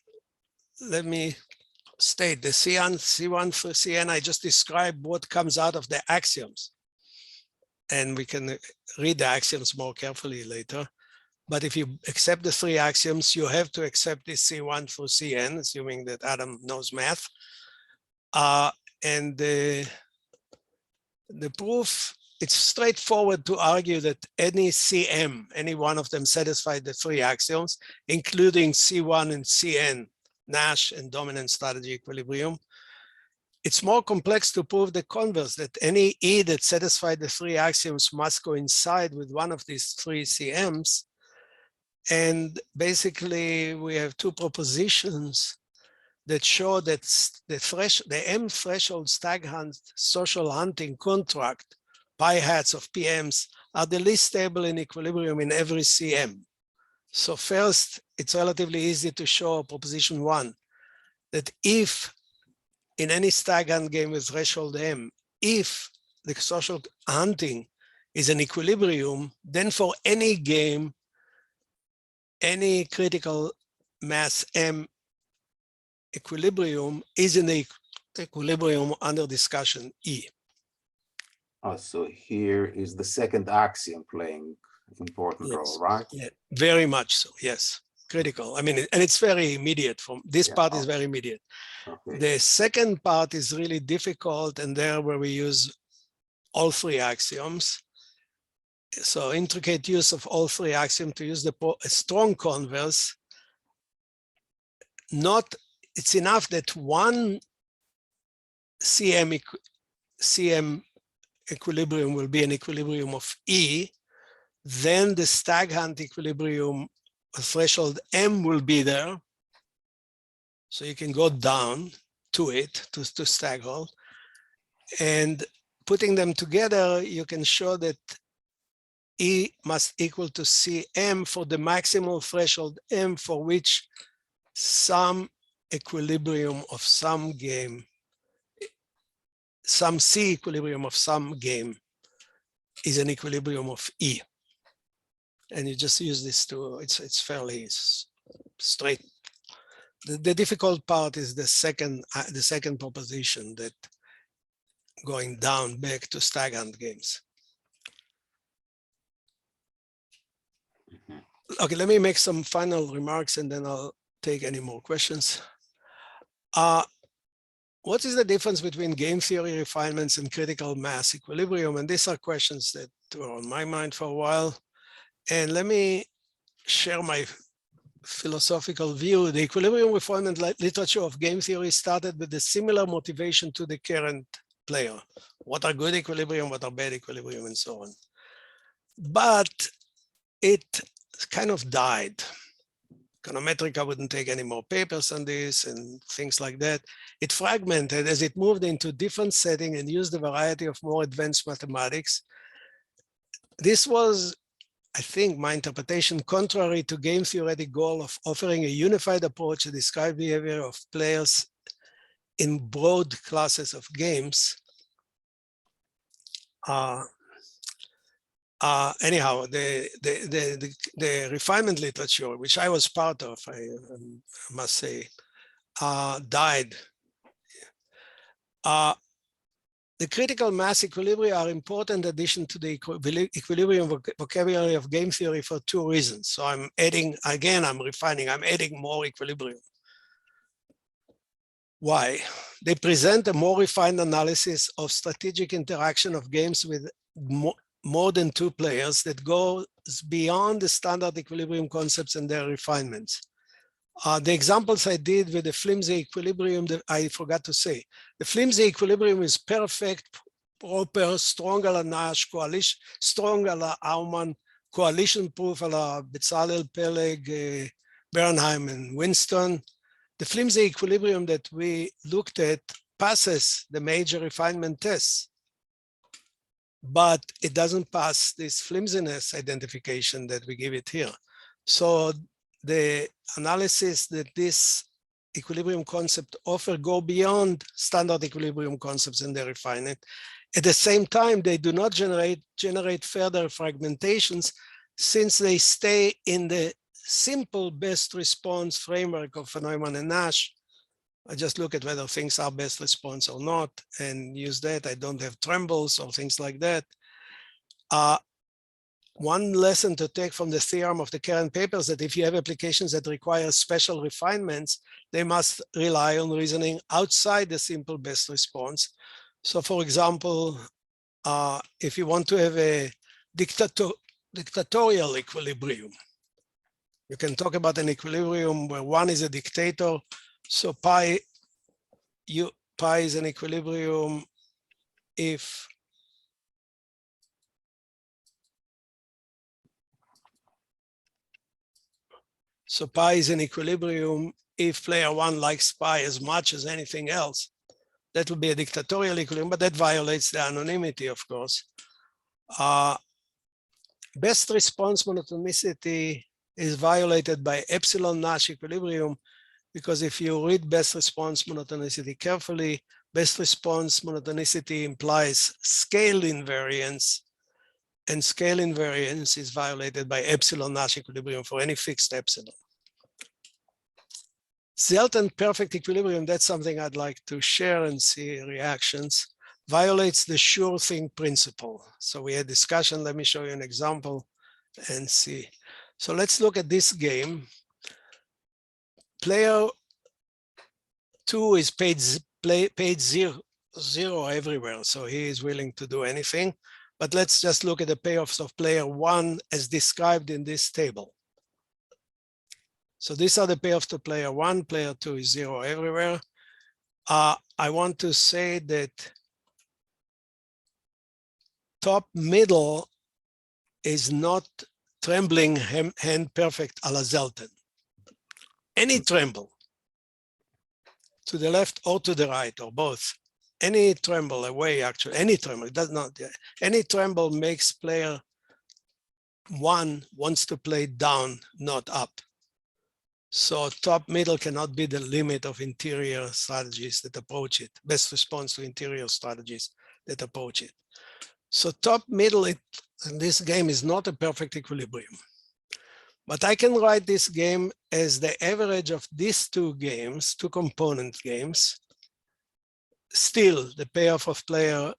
let me state, the C1 for Cn, I just described what comes out of the axioms. And we can read the axioms more carefully later. But if you accept the 3 axioms, you have to accept this C1 for Cn, assuming that Adam knows math. And the proof, it's straightforward to argue that any Cm, any one of them satisfied the 3 axioms, including C1 and Cn, Nash and dominant strategy equilibrium. It's more complex to prove the converse, that any E that satisfied the 3 axioms must coincide with one of these 3 CMs. And basically, we have 2 propositions that show that the M threshold stag hunt social hunting contract pi hats of PMs are the least stable in equilibrium in every CM. So first, it's relatively easy to show proposition 1, that if in any stag hunt game with threshold M, if the social hunting is an equilibrium, then for any game, any critical mass M equilibrium is in the equilibrium under discussion E. Oh, so here is the second axiom playing important role, right? Yeah, very much so, yes. Critical. I mean, and it's very immediate. From this part is very immediate. Okay. The second part is really difficult, and there where we use all 3 axioms. So intricate use of all 3 axioms to use a strong converse. It's enough that one CM equilibrium will be an equilibrium of E, then the stag hunt equilibrium threshold M will be there. So you can go down to it, to stag hole. And putting them together, you can show that E must equal to Cm for the maximal threshold M for which some equilibrium of some game, some C equilibrium of some game is an equilibrium of E. And you just use this to, it's fairly straight. The difficult part is the second proposition, that going down back to stag hunt games. Okay, let me make some final remarks and then I'll take any more questions. What is the difference between game theory refinements and critical mass equilibrium? And these are questions that were on my mind for a while. And let me share my philosophical view. The equilibrium refinement literature of game theory started with a similar motivation to the current player. What are good equilibrium, what are bad equilibrium, and so on. But it kind of died. Econometrica wouldn't take any more papers on this and things like that. It fragmented as it moved into different settings and used a variety of more advanced mathematics. This was, I think, my interpretation, contrary to game theoretic goal of offering a unified approach to describe behavior of players in broad classes of games. Anyhow, the refinement literature, which I was part of, I must say, died. The critical mass equilibria are important addition to the equilibrium vocabulary of game theory for 2 reasons. So I'm adding, again, I'm refining, I'm adding more equilibrium. Why? They present a more refined analysis of strategic interaction of games with more than 2 players that goes beyond the standard equilibrium concepts and their refinements. The examples I did with the flimsy equilibrium, that I forgot to say. The flimsy equilibrium is perfect, proper, strong a la Nash, coalition, strong a la Aumann, coalition proof a la Bezalel, Peleg, Bernheim, and Winston. The flimsy equilibrium that we looked at passes the major refinement tests, but it doesn't pass this flimsiness identification that we give it here. So the analysis that this equilibrium concept offer go beyond standard equilibrium concepts and their refinement. At the same time, they do not generate further fragmentations, since they stay in the simple best response framework of Neumann and Nash, I just look at whether things are best response or not and use that. I don't have trembles or things like that. One lesson to take from the theorem of the current paper is that if you have applications that require special refinements, they must rely on reasoning outside the simple best response. So for example, if you want to have a dictatorial equilibrium, you can talk about an equilibrium where one is a dictator. So pi is an equilibrium if pi is an equilibrium if player one likes pi as much as anything else. That would be a dictatorial equilibrium, but that violates the anonymity, of course. Best response monotonicity is violated by epsilon Nash equilibrium, because if you read best response monotonicity carefully, best response monotonicity implies scale invariance, and scale invariance is violated by epsilon Nash equilibrium for any fixed epsilon. Zelton perfect equilibrium, that's something I'd like to share and see reactions, violates the sure thing principle. So we had discussion, let me show you an example and see. So let's look at this game. Player 2 is paid zero everywhere, so he is willing to do anything. But let's just look at the payoffs of player 1 as described in this table. So these are the payoffs to player 1, player 2 is 0 everywhere. I want to say that top middle is not trembling hand perfect a la Zelton. Any tremble to the left or to the right or both, any tremble away, actually, any tremble, it does not, any tremble makes player 1 wants to play down, not up. So top middle cannot be the limit of interior strategies that approach it, best response to interior strategies that approach it. So top middle in this game is not a perfect equilibrium. But I can write this game as the average of these two games, two component games. Still, the payoff of player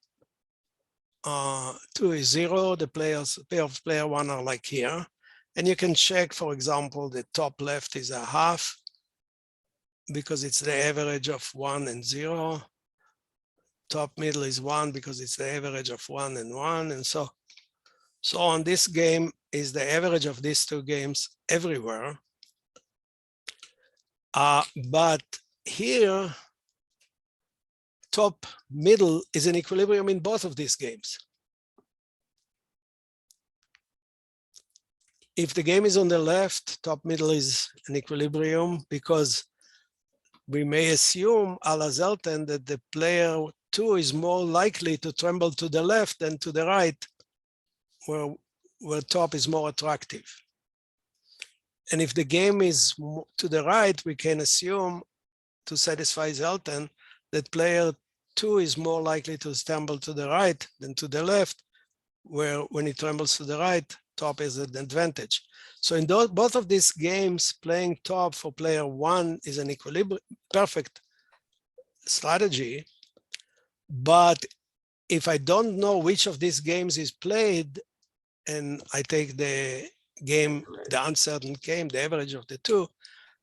2 is 0. The payoff of player 1 are like here. And you can check, for example, the top left is a half because it's the average of 1 and 0. Top middle is 1 because it's the average of 1 and 1. And so on, this game is the average of these two games everywhere. But here, top middle is an equilibrium in both of these games. If the game is on the left, top middle is an equilibrium because we may assume a la Zelton that the player 2 is more likely to tremble to the left than to the right, where top is more attractive. And if the game is to the right, we can assume, to satisfy Zelton, that player 2 is more likely to tremble to the right than to the left, where when he trembles to the right, top is an advantage. So in both of these games, playing top for player 1 is an equilibrium, perfect strategy. But if I don't know which of these games is played, and I take the game, the uncertain game, the average of the two,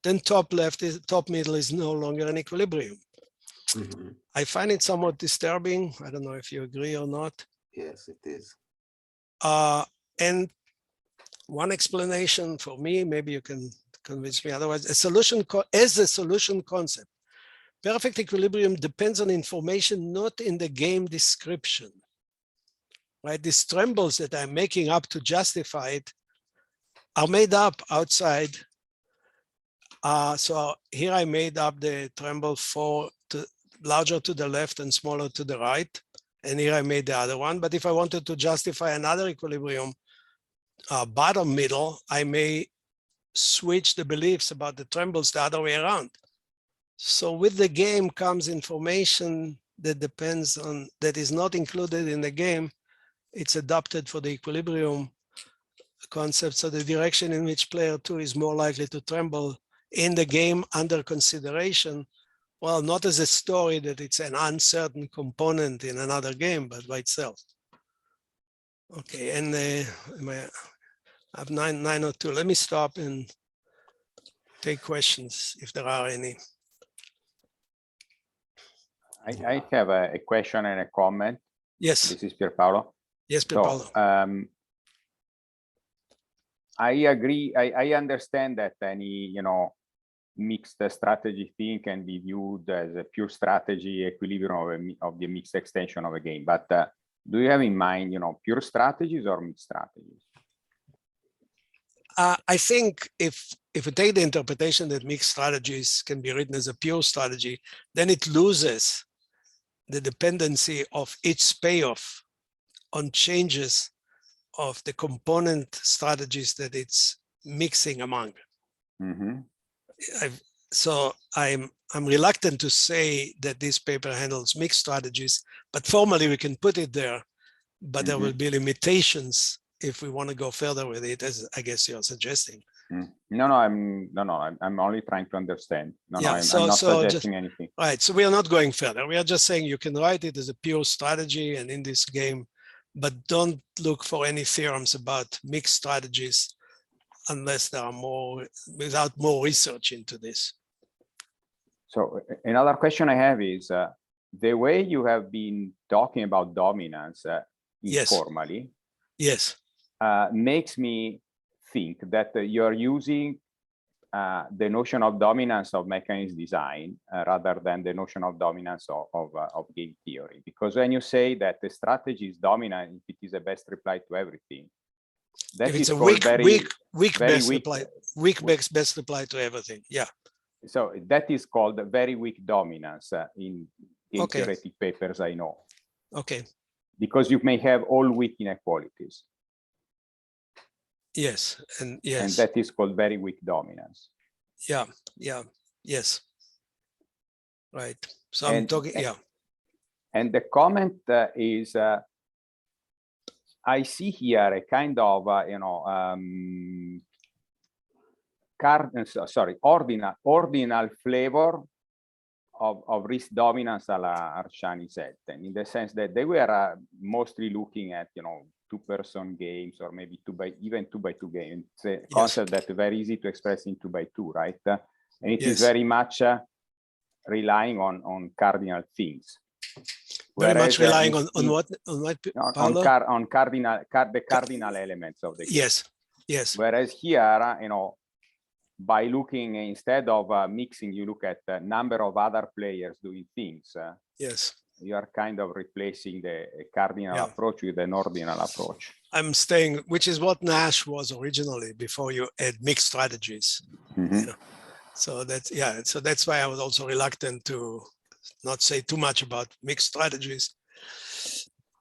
then top middle is no longer an equilibrium. Mm-hmm. I find it somewhat disturbing. I don't know if you agree or not. Yes, it is. And one explanation for me, maybe you can convince me otherwise, as a solution concept, perfect equilibrium depends on information not in the game description. Right, these trembles that I'm making up to justify it are made up outside. So here I made up the tremble for larger to the left and smaller to the right. And here I made the other one. But if I wanted to justify another equilibrium, bottom middle, I may switch the beliefs about the trembles the other way around. So with the game comes information that depends on, that is not included in the game. It's adopted for the equilibrium concept. So the direction in which player 2 is more likely to tremble in the game under consideration Well, not as a story that it's an uncertain component in another game, but by itself. Okay, and I have 9:02. Let me stop and take questions if there are any. I have a question and a comment. Yes. This is Pierpaolo. Yes, Pierpaolo. So, I agree. I understand that any, mixed strategy thing can be viewed as a pure strategy equilibrium of the mixed extension of a game. But do you have in mind, pure strategies or mixed strategies? I think if we take the interpretation that mixed strategies can be written as a pure strategy, then it loses the dependency of each payoff on changes of the component strategies that it's mixing among. Mm-hmm. So I'm reluctant to say that this paper handles mixed strategies, but formally we can put it there, but there will be limitations if we want to go further with it, as I guess you're suggesting. No, I'm only trying to understand. I'm not suggesting anything. Right, so we are not going further. We are just saying you can write it as a pure strategy and in this game, but don't look for any theorems about mixed strategies unless there are more, without more research into this. So another question I have is the way you have been talking about dominance informally, yes, makes me think that you're using the notion of dominance of mechanism design rather than the notion of dominance of game theory. Because when you say that the strategy is dominant, if it is a best reply to everything, that if it's is a weak best reply to everything. Yeah. So that is called very weak dominance in game theoretic papers, I know. Okay. Because you may have all weak inequalities. Yes, and yes. And that is called very weak dominance. Yeah, yes. Right. So I'm talking, And the comment is, I see here a kind of, ordinal flavor of risk dominance alla Arciani-Zelten, in the sense that they were mostly looking at, two-person games or maybe even 2x2 games. It's a concept that's very easy to express in 2x2, right? And it is very much relying on cardinal things. Very much relying on what? On what, Paolo? On the cardinal elements of the game. Yes. Whereas here, by looking, instead of mixing, you look at the number of other players doing things. Yes. You are kind of replacing the cardinal approach with an ordinal approach. I'm staying, which is what Nash was originally before you add mixed strategies. So that's why I was also reluctant to not say too much about mixed strategies.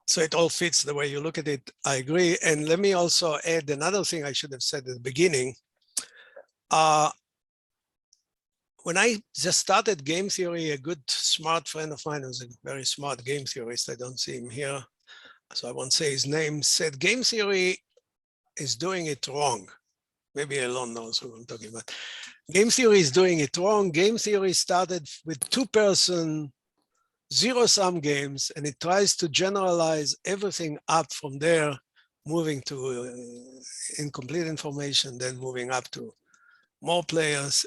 So it all fits the way you look at it. I agree. And let me also add another thing I should have said at the beginning. When I just started game theory, a good smart friend of mine who's a very smart game theorist, I don't see him here, so I won't say his name, said game theory is doing it wrong. Maybe Elon knows who I'm talking about. Game theory is doing it wrong. Game theory started with two-person, zero-sum games, and it tries to generalize everything up from there, moving to incomplete information, then moving up to more players.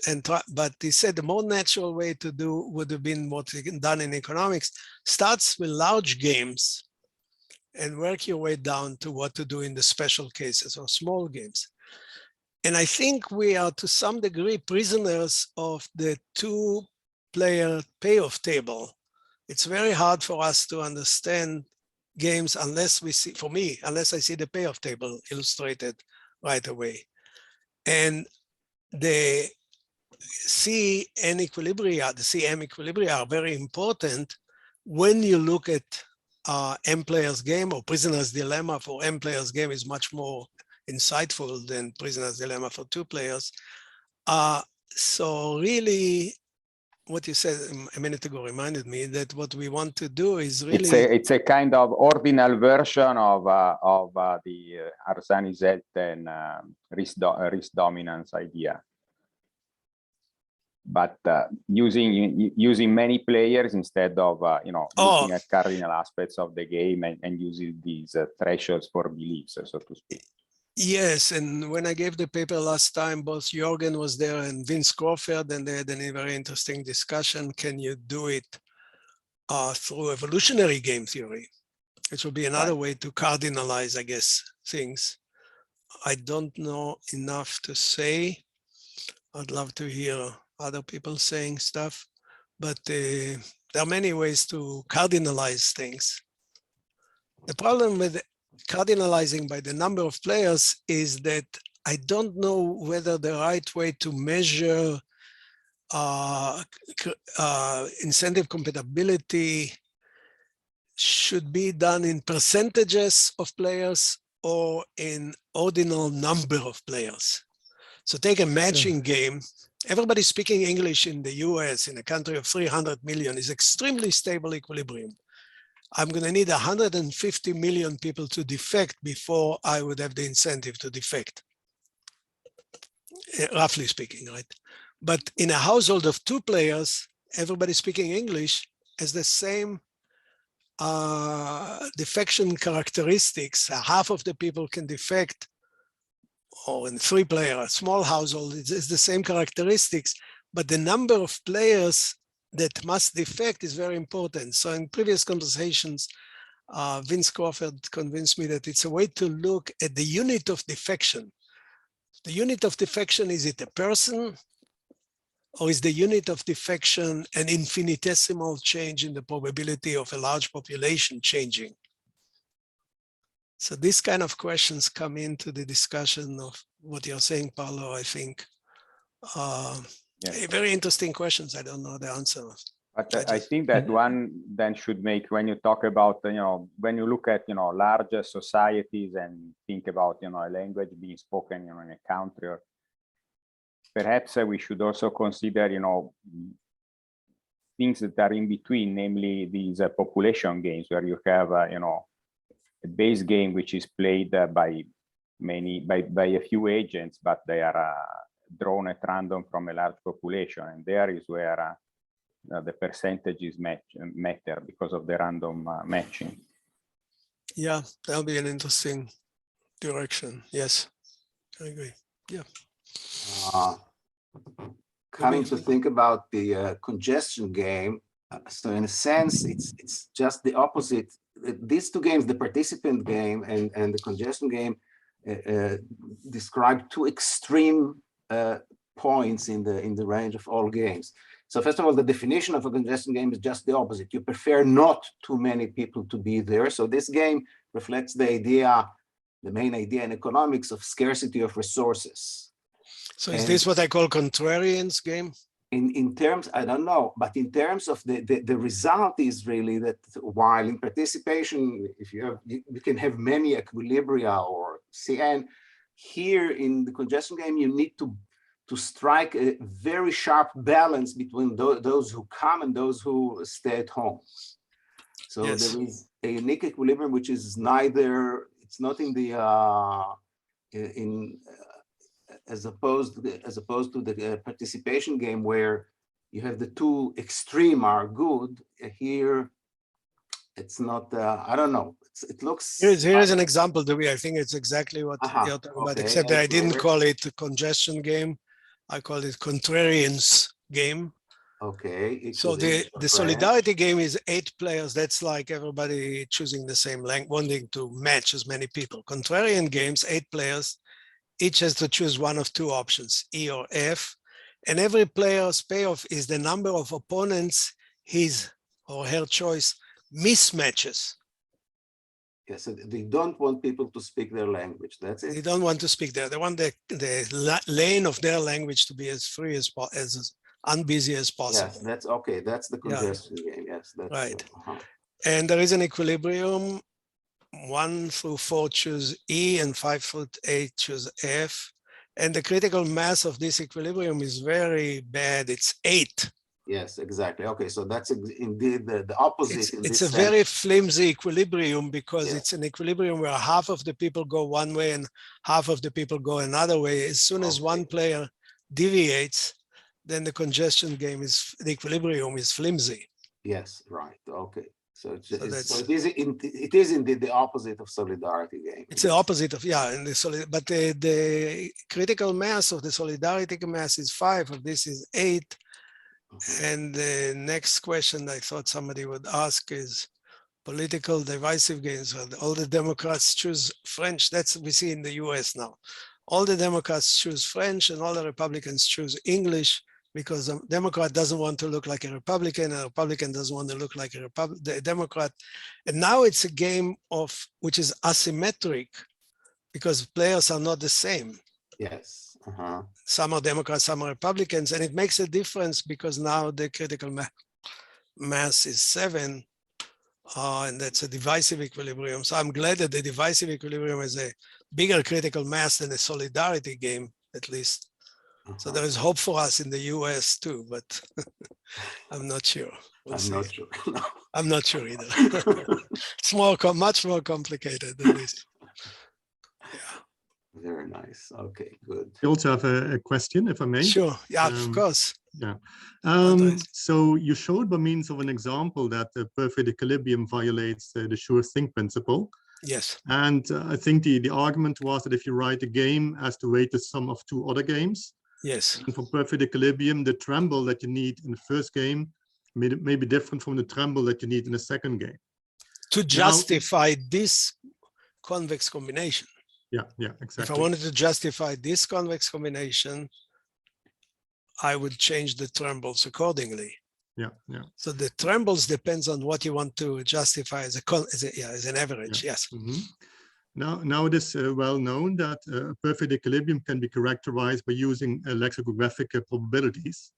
But he said the more natural way to do would have been what's done in economics, starts with large games and work your way down to what to do in the special cases or small games. And I think we are to some degree prisoners of the two-player payoff table. It's very hard for us to understand games unless we see, for me, unless I see the payoff table illustrated right away. And the C and equilibria, the CM equilibria are very important when you look at M players game, or prisoner's dilemma for M players game is much more insightful than prisoner's dilemma for two players. So really what you said a minute ago reminded me that what we want to do is really... It's a kind of ordinal version of the Arciani-Zelten risk dominance idea. but using many players instead of looking at cardinal aspects of the game and using these thresholds for beliefs, so to speak. Yes, and when I gave the paper last time, both Jorgen was there and Vince Crawford, and they had a very interesting discussion. Can you do it through evolutionary game theory, which will be another way to cardinalize, I guess, things. I don't know enough to say. I'd love to hear other people saying stuff, but there are many ways to cardinalize things. The problem with cardinalizing by the number of players is that I don't know whether the right way to measure incentive compatibility should be done in percentages of players or in ordinal number of players. So take a matching game. Everybody speaking English in the US, in a country of 300 million, is extremely stable equilibrium. I'm going to need 150 million people to defect before I would have the incentive to defect, roughly speaking, right? But in a household of 2 players, everybody speaking English has the same defection characteristics. Half of the people can defect, or in 3-player, a small household, it's the same characteristics, but the number of players that must defect is very important. So in previous conversations, Vince Crawford convinced me that it's a way to look at the unit of defection. The unit of defection, is it a person, or is the unit of defection an infinitesimal change in the probability of a large population changing? So these kind of questions come into the discussion of what you're saying, Paolo, I think. Very interesting questions. I don't know the answer. But I think that one then should make, when you talk about, when you look at, larger societies and think about, a language being spoken, in a country, or perhaps we should also consider, things that are in between, namely these population games where you have, a base game which is played by a few agents, but they are drawn at random from a large population, and there is where the percentages matter because of the random matching. Yeah, that'll be an interesting direction. Yes, I agree. Yeah. Coming to think about the congestion game, so in a sense, it's just the opposite. These 2 games, the participant game and the congestion game, describe 2 extreme points in the range of all games. So first of all, the definition of a congestion game is just the opposite. You prefer not too many people to be there. So this game reflects the idea, the main idea in economics, of scarcity of resources. So is this what I call contrarians game? In terms, I don't know, but in terms of the result is really that while in participation, if you can have many equilibria or CN, here in the congestion game, you need to strike a very sharp balance between those who come and those who stay at home. So there is a unique equilibrium, which is neither, it's not in the, as opposed to the participation game where you have the 2 extreme are good. Here, it's not, I don't know. It looks. Here's an example, I think it's exactly what you're talking about, except that I didn't call it a congestion game. I call it contrarians game. Okay. So the solidarity game is 8 players. That's like everybody choosing the same language, wanting to match as many people. Contrarian games, 8 players, each has to choose one of 2 options, E or F. And every player's payoff is the number of opponents his or her choice mismatches. Yes, so they don't want people to speak their language. That's it. They don't want to speak there. They want the lane of their language to be as free as unbusy as possible. Yes, that's okay. That's the congestion game. Yes, that's right. And there is an equilibrium. 1 through 4 choose E and 5 through 8 choose F. And the critical mass of this equilibrium is very bad. It's 8. Yes, exactly. Okay, so that's indeed the opposite. It's a very flimsy equilibrium because it's an equilibrium where half of the people go one way and half of the people go another way. As soon as one player deviates, then the congestion game is, the equilibrium is flimsy. Yes, right. Okay. So, it is indeed the opposite of solidarity game. It's the opposite of, yeah, and but the critical mass of the solidarity mass is 5, of this is 8. And the next question I thought somebody would ask is political divisive games. All the Democrats choose French. That's we see in the US now. All the Democrats choose French and all the Republicans choose English, because a Democrat doesn't want to look like a Republican, and a Republican doesn't want to look like a Democrat. And now it's a game of which is asymmetric, because players are not the same. Yes. Some are Democrats, some are Republicans, and it makes a difference because now the critical mass is 7, and that's a divisive equilibrium. So I'm glad that the divisive equilibrium is a bigger critical mass than a solidarity game, at least. So there is hope for us in the US too, but I'm not sure. I'm not sure. No. I'm not sure either. It's much more complicated than this. Yeah. Very nice. Okay, good. I also have a question, if I may. Sure. Yeah, of course. Yeah. So you showed by means of an example that the perfect equilibrium violates the sure think principle. Yes. And I think the argument was that if you write a game as the weighted sum of 2 other games, yes, and for perfect equilibrium, the tremble that you need in the first game may be different from the tremble that you need in the second game. To justify this convex combination. Yeah, exactly. If I wanted to justify this convex combination, I would change the trembles accordingly. Yeah. So the trembles depends on what you want to justify as an average. Yeah. Yes. Now it is well known that perfect equilibrium can be characterized by using lexicographic probabilities.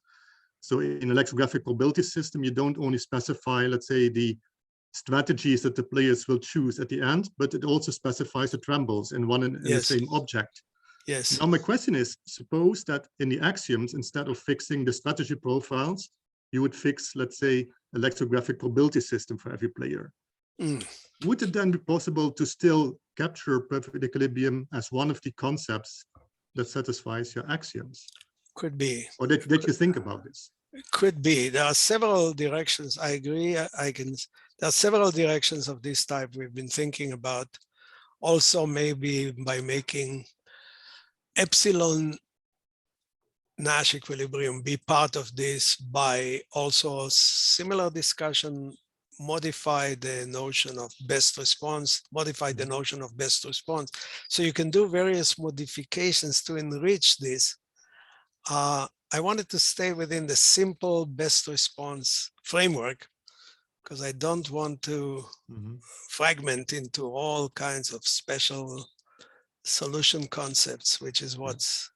So in a lexicographic probability system, you don't only specify, let's say, the strategies that the players will choose at the end, but it also specifies the trembles in one and the same object. Yes. Now my question is, suppose that in the axioms, instead of fixing the strategy profiles, you would fix, let's say, a lexicographic probability system for every player. Would it then be possible to still capture perfect equilibrium as one of the concepts that satisfies your axioms? Could be. Or did you think about this? Could be. There are several directions. I agree. There are several directions of this type we've been thinking about. Also, maybe by making epsilon Nash equilibrium be part of this, by also similar discussion, modify the notion of best response, modify the notion of best response. So you can do various modifications to enrich this. I wanted to stay within the simple best response framework, because I don't want to fragment into all kinds of special solution concepts, which is what's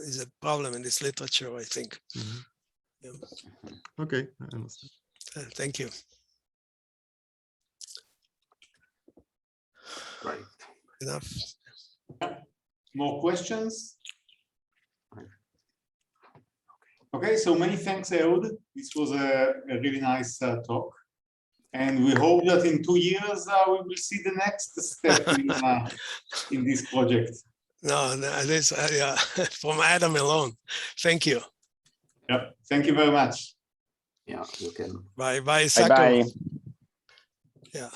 is a problem in this literature, I think. Yeah. Okay, I understand. Thank you. Right. Enough. More questions? Okay, so many thanks, Ehud. This was a really nice talk. And we hope that in 2 years, we will see the next step in this project. No, this, yeah, from Adam alone. Thank you. Yeah, thank you very much. Yeah, you can. Bye, Bye. Yeah.